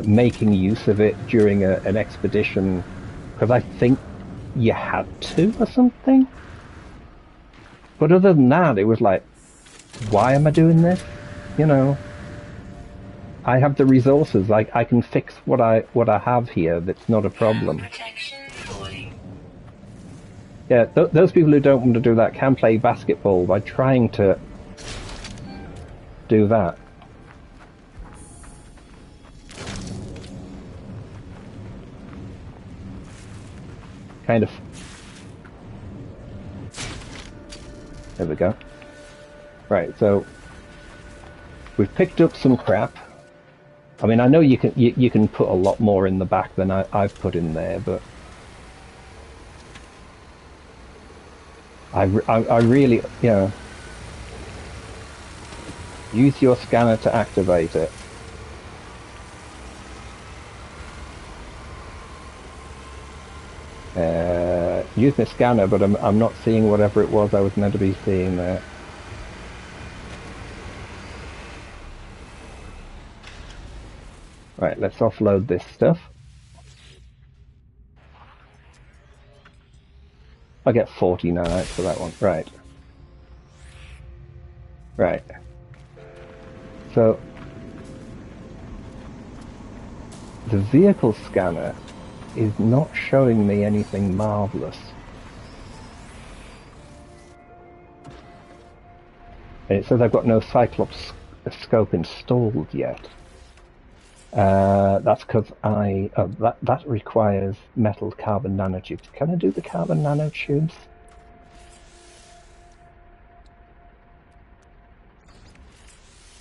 making use of it during an expedition, because I think you had to or something. But other than that, it was like, why am I doing this? You know, I have the resources. Like, I can fix what I have here. That's not a problem. Yeah, those people who don't want to do that can play basketball by trying to do that. Kind of. There we go. Right, so we've picked up some crap. I mean, I know you can put a lot more in the back than I've put in there, but I really, you know, use your scanner to activate it. Use my scanner, but I'm not seeing whatever it was I was meant to be seeing there. Right, let's offload this stuff. I get 40 nanites for that one. Right. Right. So, the vehicle scanner is not showing me anything marvellous. And it says I've got no Cyclops scope installed yet. That's because that requires metal carbon nanotubes. Can I do the carbon nanotubes?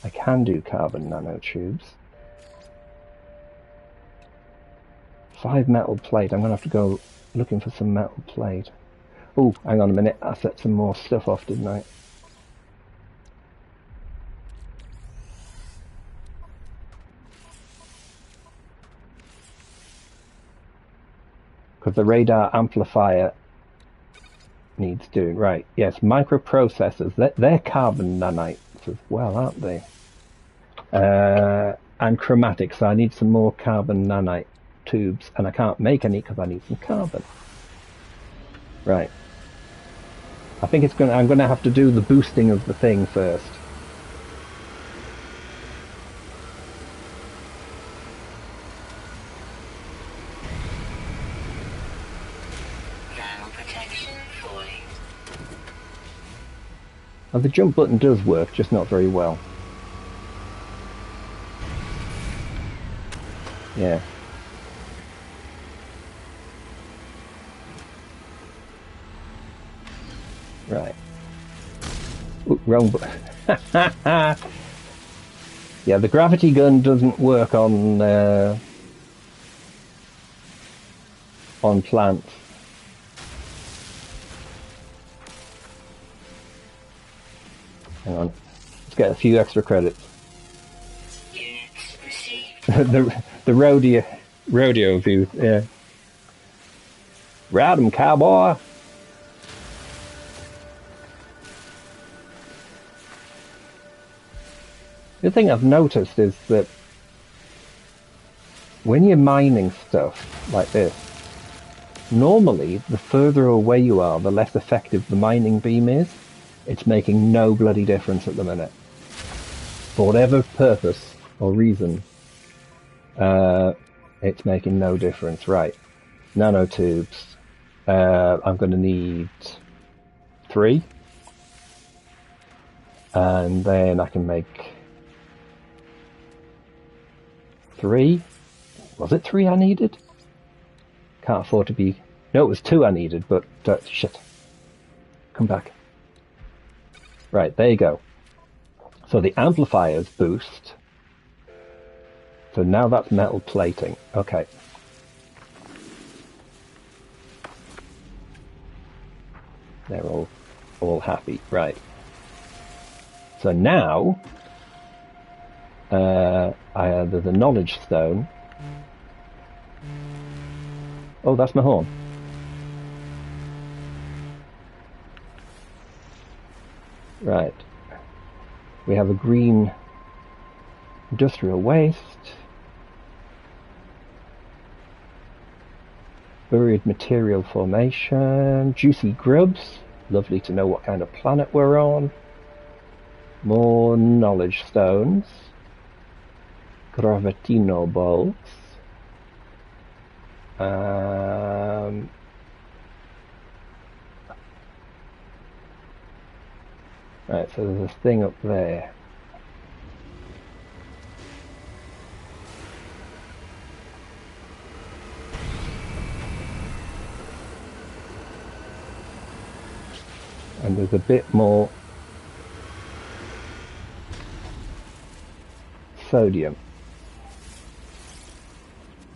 I can do carbon nanotubes. 5 metal plate. I'm going to have to go looking for some metal plate. Oh, hang on a minute. I set some more stuff off, didn't I? Because the radar amplifier needs doing. Right, yes, microprocessors. They're carbon nanites as well, aren't they? And chromatics. So I need some more carbon nanite tubes, and I can't make any because I need some carbon. Right. I think I'm going to have to do the boosting of the thing first. Now the jump button does work, just not very well. Yeah. Right. Ooh, wrong button. Yeah, the gravity gun doesn't work on plants. Hang on, let's get a few extra credits. the roadie rodeo booth, yeah. Ride 'em, cowboy! The thing I've noticed is that when you're mining stuff like this, normally the further away you are, the less effective the mining beam is. It's making no bloody difference at the minute. For whatever purpose or reason, it's making no difference. Right, nanotubes. I'm going to need 3. And then I can make 3. Was it 3 I needed? Can't afford to be... No, it was 2 I needed, but... shit. Come back. Right, there you go. So the amplifiers boost. So now that's metal plating. Okay. They're all happy. Right. So now... there's a knowledge stone. Oh, that's my horn. Right. We have a green industrial waste. Buried material formation. Juicy grubs. Lovely to know what kind of planet we're on. More knowledge stones. Gravitino bolts. Right, so there's a thing up there. And there's a bit more sodium.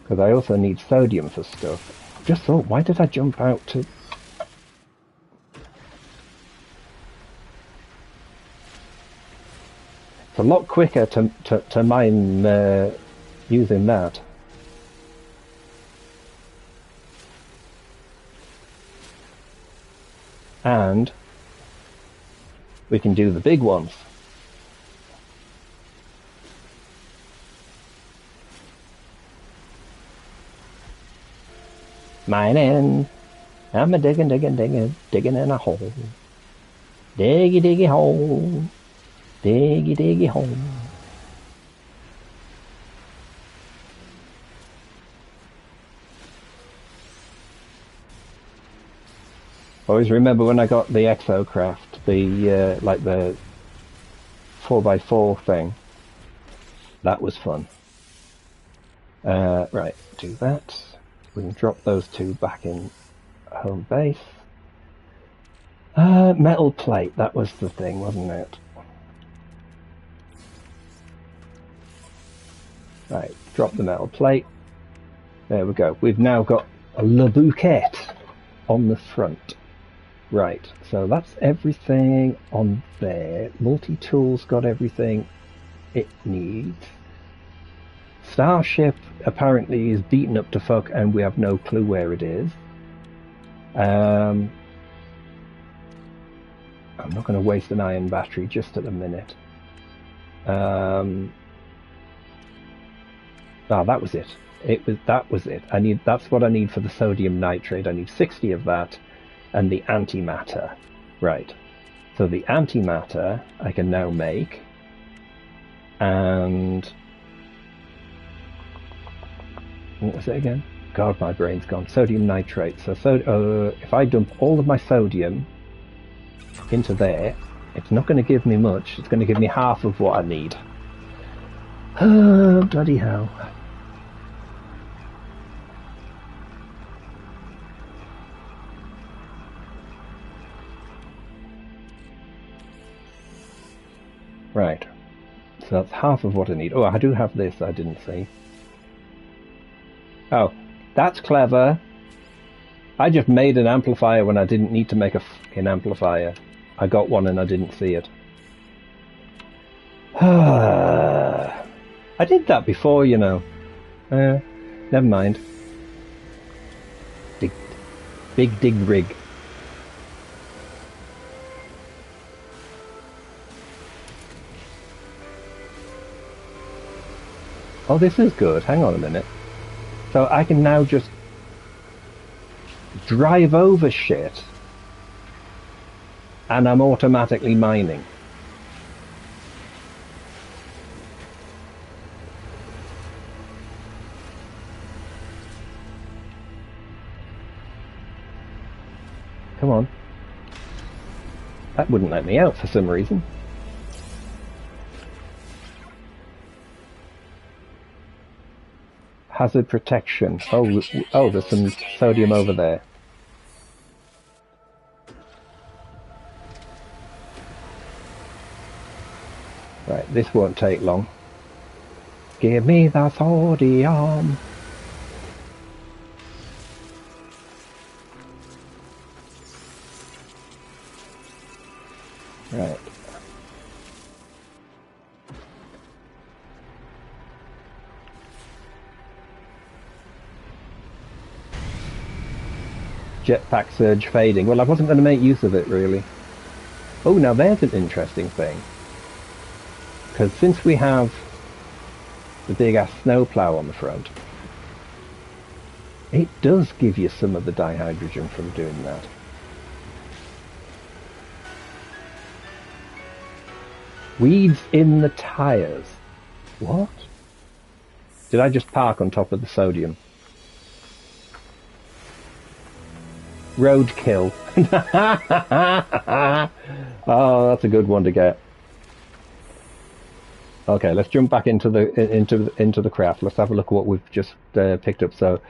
Because I also need sodium for stuff. Just thought, why did I jump out to... It's a lot quicker to mine using that. And we can do the big ones. Mining. I'm a digging in a hole. Diggy hole. Diggy hole. Always remember when I got the Expo the like the 4x4 thing. That was fun. Right, do that. We can drop those 2 back in home base. Metal plate, that was the thing, wasn't it? Right, drop the metal plate. There we go. We've now got a Le Bouquet on the front. Right, so that's everything on there. Multi-tool's got everything it needs. Starship apparently is beaten up to fuck and we have no clue where it is. I'm not going to waste an iron battery just at the minute. That was it. That was it. That's what I need for the sodium nitrate. I need 60 of that and the antimatter. Right. So the antimatter I can now make. And what was it again? God, my brain's gone. Sodium nitrate. So if I dump all of my sodium into there, it's not going to give me much. It's going to give me half of what I need. Oh, bloody hell. Right. So that's half of what I need. Oh, I do have this I didn't see. Oh, that's clever. I just made an amplifier when I didn't need to make a fucking amplifier. I got one and I didn't see it. I did that before, you know. Never mind. Big dig rig. Oh, this is good. Hang on a minute. So I can now just drive over shit and I'm automatically mining. Come on. That wouldn't let me out for some reason. Hazard protection. Oh, there's some sodium over there. Right, this won't take long. Give me the sodium. Right. Jetpack surge fading. Well, I wasn't going to make use of it, really. Oh, now there's an interesting thing. Because since we have the big-ass snowplow on the front, it does give you some of the dihydrogen from doing that. Weeds in the tyres. What? Did I just park on top of the sodium? Roadkill. Oh, that's a good one to get. Okay, let's jump back into the craft. Let's have a look at what we've just picked up. So,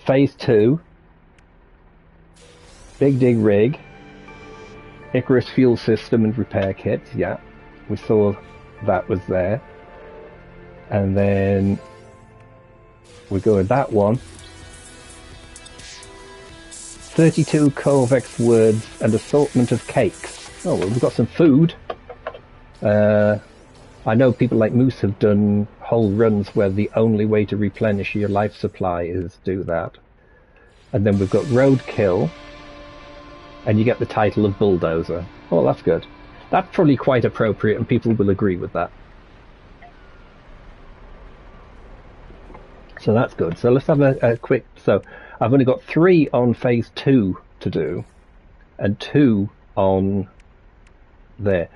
phase 2, big dig rig, Icarus fuel system and repair kits. Yeah, we saw that was there, and then we go with that one. 32 Corvex words and assortment of cakes. Oh, well, we've got some food. I know people like Moose have done whole runs where the only way to replenish your life supply is do that. And then we've got Roadkill, and you get the title of Bulldozer. Oh, that's good. That's probably quite appropriate, and people will agree with that. So that's good. So let's have a quick... So I've only got 3 on phase 2 to do, and 2 on there.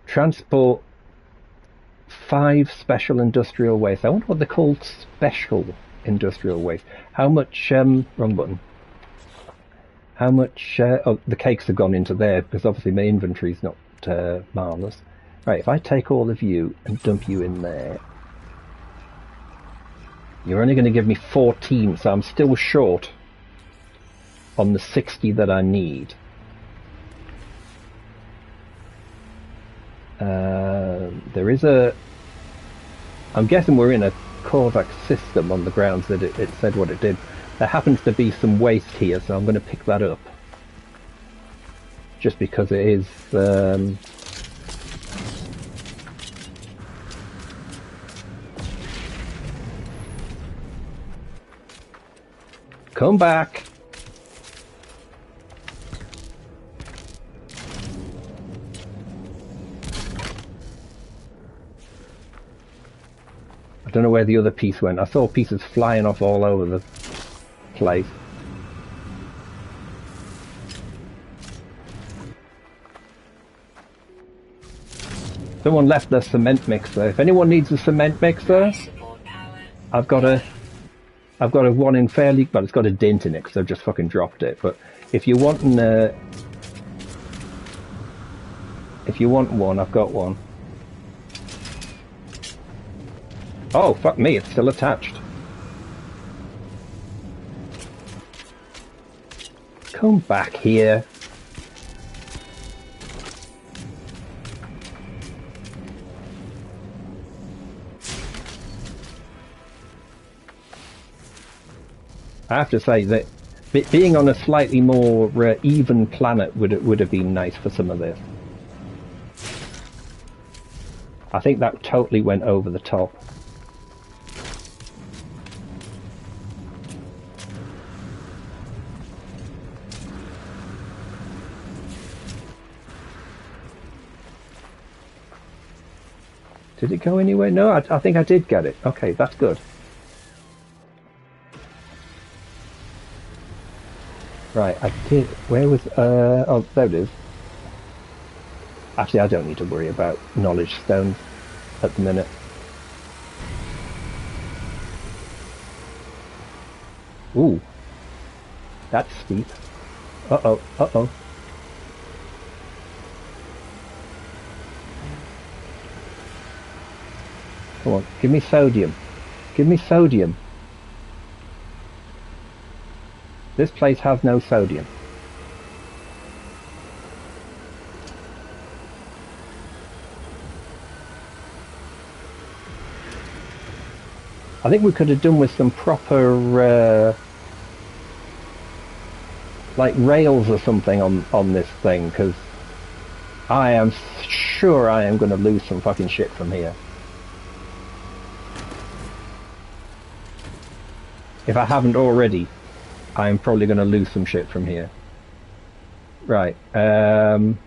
Transport 5 special industrial waste. I wonder what they're called, special industrial waste. How much... wrong button. How much... oh, the cakes have gone into there, because obviously my inventory's not marvellous. Right, if I take all of you and dump you in there... You're only going to give me 14, so I'm still short on the 60 that I need. There is a... I'm guessing we're in a Korvax system on the grounds that it said what it did. There happens to be some waste here, so I'm going to pick that up. Just because it is... Come back! I don't know where the other piece went. I saw pieces flying off all over the place. Someone left the cement mixer. If anyone needs a cement mixer, I've got a one in fairly... Well, it's got a dent in it because I've just fucking dropped it. But if you want one, I've got one. Oh, fuck me, it's still attached. Come back here. I have to say that being on a slightly more even planet would have been nice for some of this. I think that totally went over the top. Did it go anywhere? No, I think I did get it. Okay, that's good. Right, I did. Where was... oh, there it is. Actually, I don't need to worry about knowledge stones at the minute. Ooh. That's steep. Uh-oh, uh-oh. Come on, give me sodium. Give me sodium. This place has no sodium. I think we could have done with some proper, like rails or something on this thing, because I am sure I am going to lose some fucking shit from here. If I haven't already, I'm probably going to lose some shit from here. Right. Oh,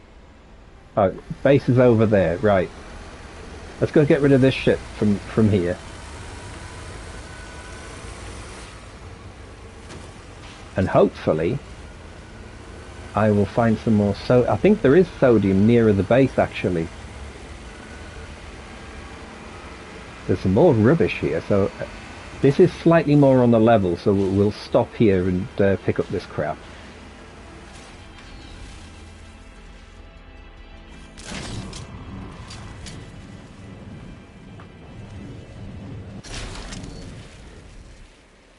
base is over there. Right. Let's go get rid of this shit from here. And hopefully, I will find some more. So I think there is sodium nearer the base, actually. There's some more rubbish here, so this is slightly more on the level, so we'll stop here and pick up this crap.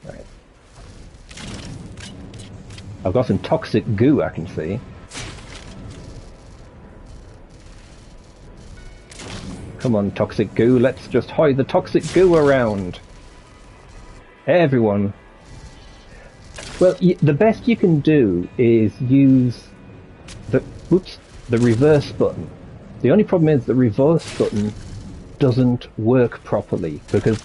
Right. I've got some toxic goo I can see. Come on, toxic goo, let's just hide the toxic goo around. Everyone. Well, the best you can do is use the reverse button. The only problem is the reverse button doesn't work properly because,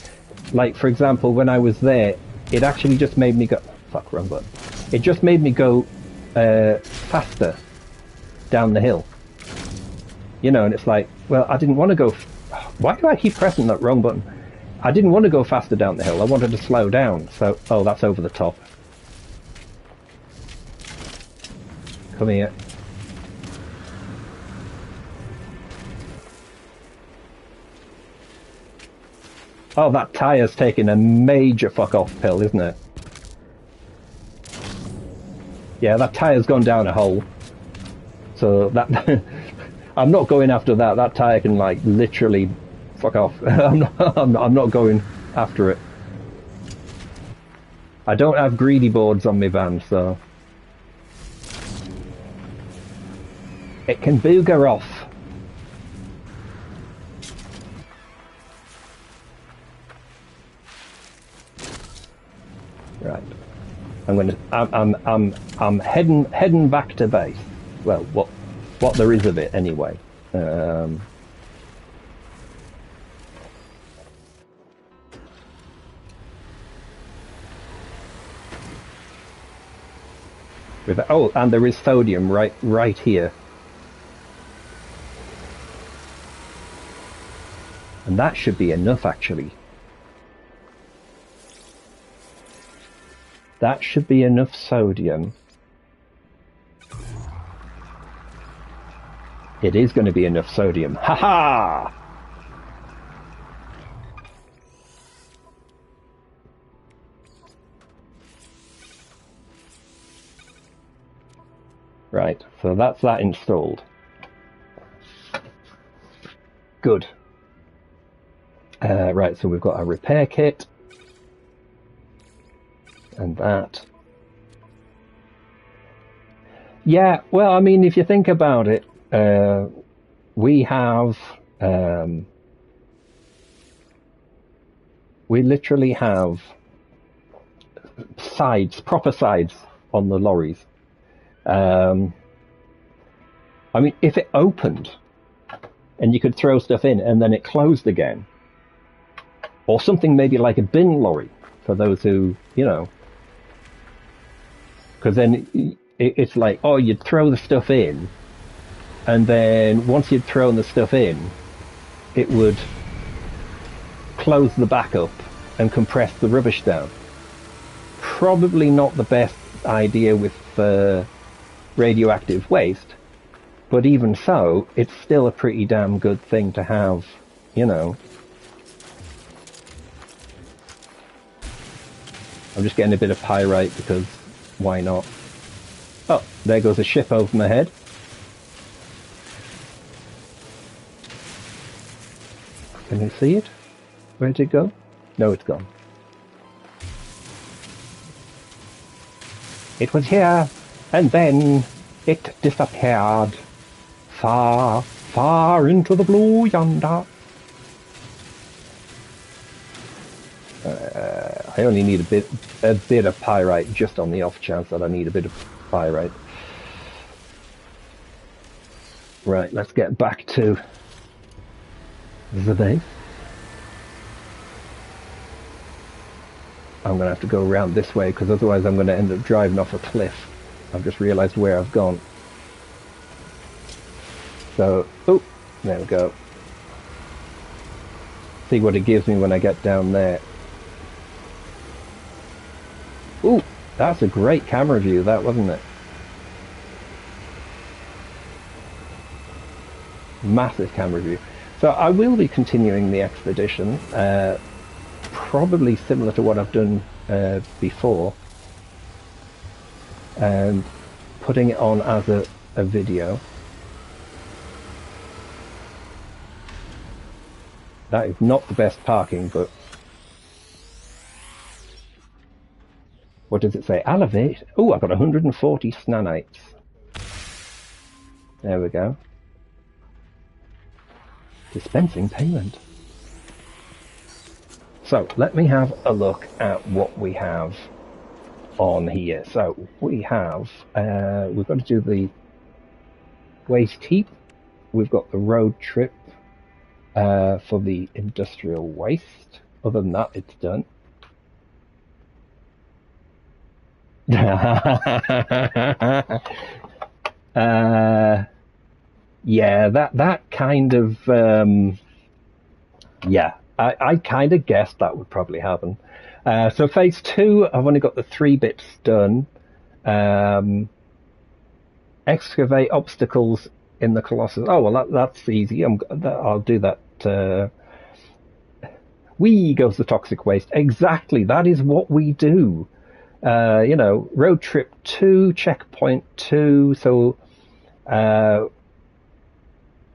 like, for example, when I was there, it actually just made me go... Fuck, wrong button. It just made me go faster down the hill. You know, and it's like, well, I didn't want to go... Why do I keep pressing that wrong button? I didn't want to go faster down the hill, I wanted to slow down, so... Oh, that's over the top. Come here. Oh, that tyre's taking a major fuck-off pill, isn't it? Yeah, that tyre's gone down a hole. So that... I'm not going after that. That tyre can, like, literally... Fuck off. I'm not going after it. I don't have greedy boards on my van, so... It can booger off. Right. I'm heading back to base. Well, what there is of it anyway. Oh, and there is sodium right here. And that should be enough, actually. That should be enough sodium. It is going to be enough sodium. Ha-ha! Right, so that's that installed. Good. Right, so we've got a repair kit. And that. Yeah, well, I mean, if you think about it, we have... we literally have sides, proper sides on the lorries. I mean, if it opened and you could throw stuff in and then it closed again, or something maybe like a bin lorry for those who, you know, because then it's like, oh, you'd throw the stuff in and then once you'd thrown the stuff in, it would close the back up and compress the rubbish down. Probably not the best idea with radioactive waste, but even so, it's still a pretty damn good thing to have, you know. I'm just getting a bit of pyrite because why not? Oh, there goes a ship over my head. Can you see it? Where did it go? No, it's gone. It was here, and then it disappeared. Far, far into the blue yonder. I only need a bit of pyrite, just on the off chance that I need a bit of pyrite. Right, let's get back to the base. I'm going to have to go around this way because otherwise I'm going to end up driving off a cliff. I've just realised where I've gone. So, oh, there we go. See what it gives me when I get down there. Ooh, that's a great camera view, that, wasn't it? Massive camera view. So I will be continuing the expedition, probably similar to what I've done before, and putting it on as a video. That is not the best parking, but what does it say? Elevate. Oh, I've got 140 nanites. There we go. Dispensing payment. So let me have a look at what we have on here. So we have, we've got to do the waste heap. We've got the road trip for the industrial waste. Other than that, it's done. Yeah, that kind of, yeah, I kind of guessed that would probably happen. So phase 2, I've only got the 3 bits done. Excavate obstacles in the Colossus. Oh, well, that's easy. I'll do that. Whee goes the toxic waste. Exactly, that is what we do. You know, road trip 2, checkpoint 2. So, I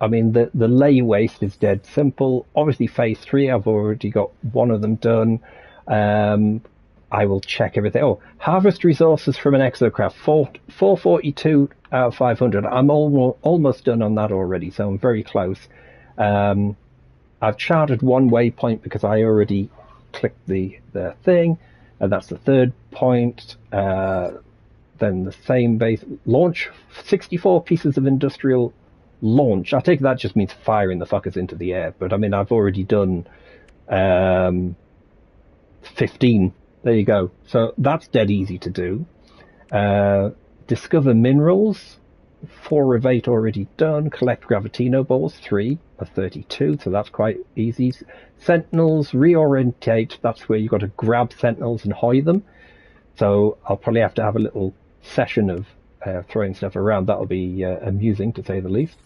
mean, the lay waste is dead simple. Obviously, phase 3, I've already got one of them done. I will check everything. Oh, harvest resources from an exocraft, 442 out of 500. I'm almost done on that already, so I'm very close. I've charted one waypoint because I already clicked the thing, and that's the 3rd point. Then the same base launch, 64 pieces of industrial launch. I take that just means firing the fuckers into the air, but I mean, I've already done 15. There you go. So that's dead easy to do. Discover minerals, 4 of 8 already done. Collect gravitino balls, 3 of 32, so that's quite easy. Sentinels, reorientate, that's where you've got to grab sentinels and hoy them. So I'll probably have to have a little session of throwing stuff around. That'll be amusing, to say the least.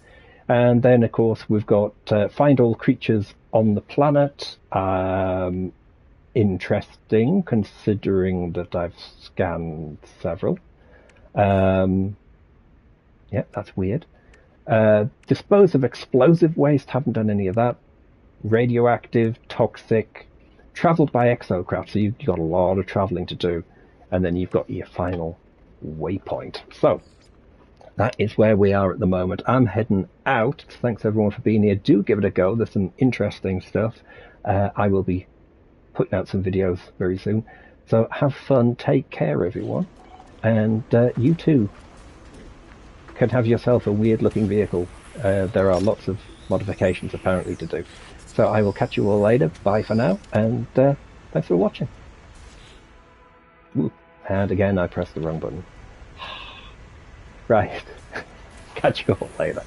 And then, of course, we've got find all creatures on the planet. Interesting, considering that I've scanned several. Yeah, that's weird. Dispose of explosive waste, haven't done any of that. Radioactive, toxic, travelled by exocraft, so you've got a lot of travelling to do. And then you've got your final waypoint. So, that is where we are at the moment. I'm heading out. Thanks everyone for being here. Do give it a go. There's some interesting stuff. I will be putting out some videos very soon. So have fun. Take care, everyone. And you too can have yourself a weird looking vehicle. There are lots of modifications apparently to do. So I will catch you all later. Bye for now. And thanks for watching. Ooh. And again, I pressed the wrong button. Right. Catch you all later.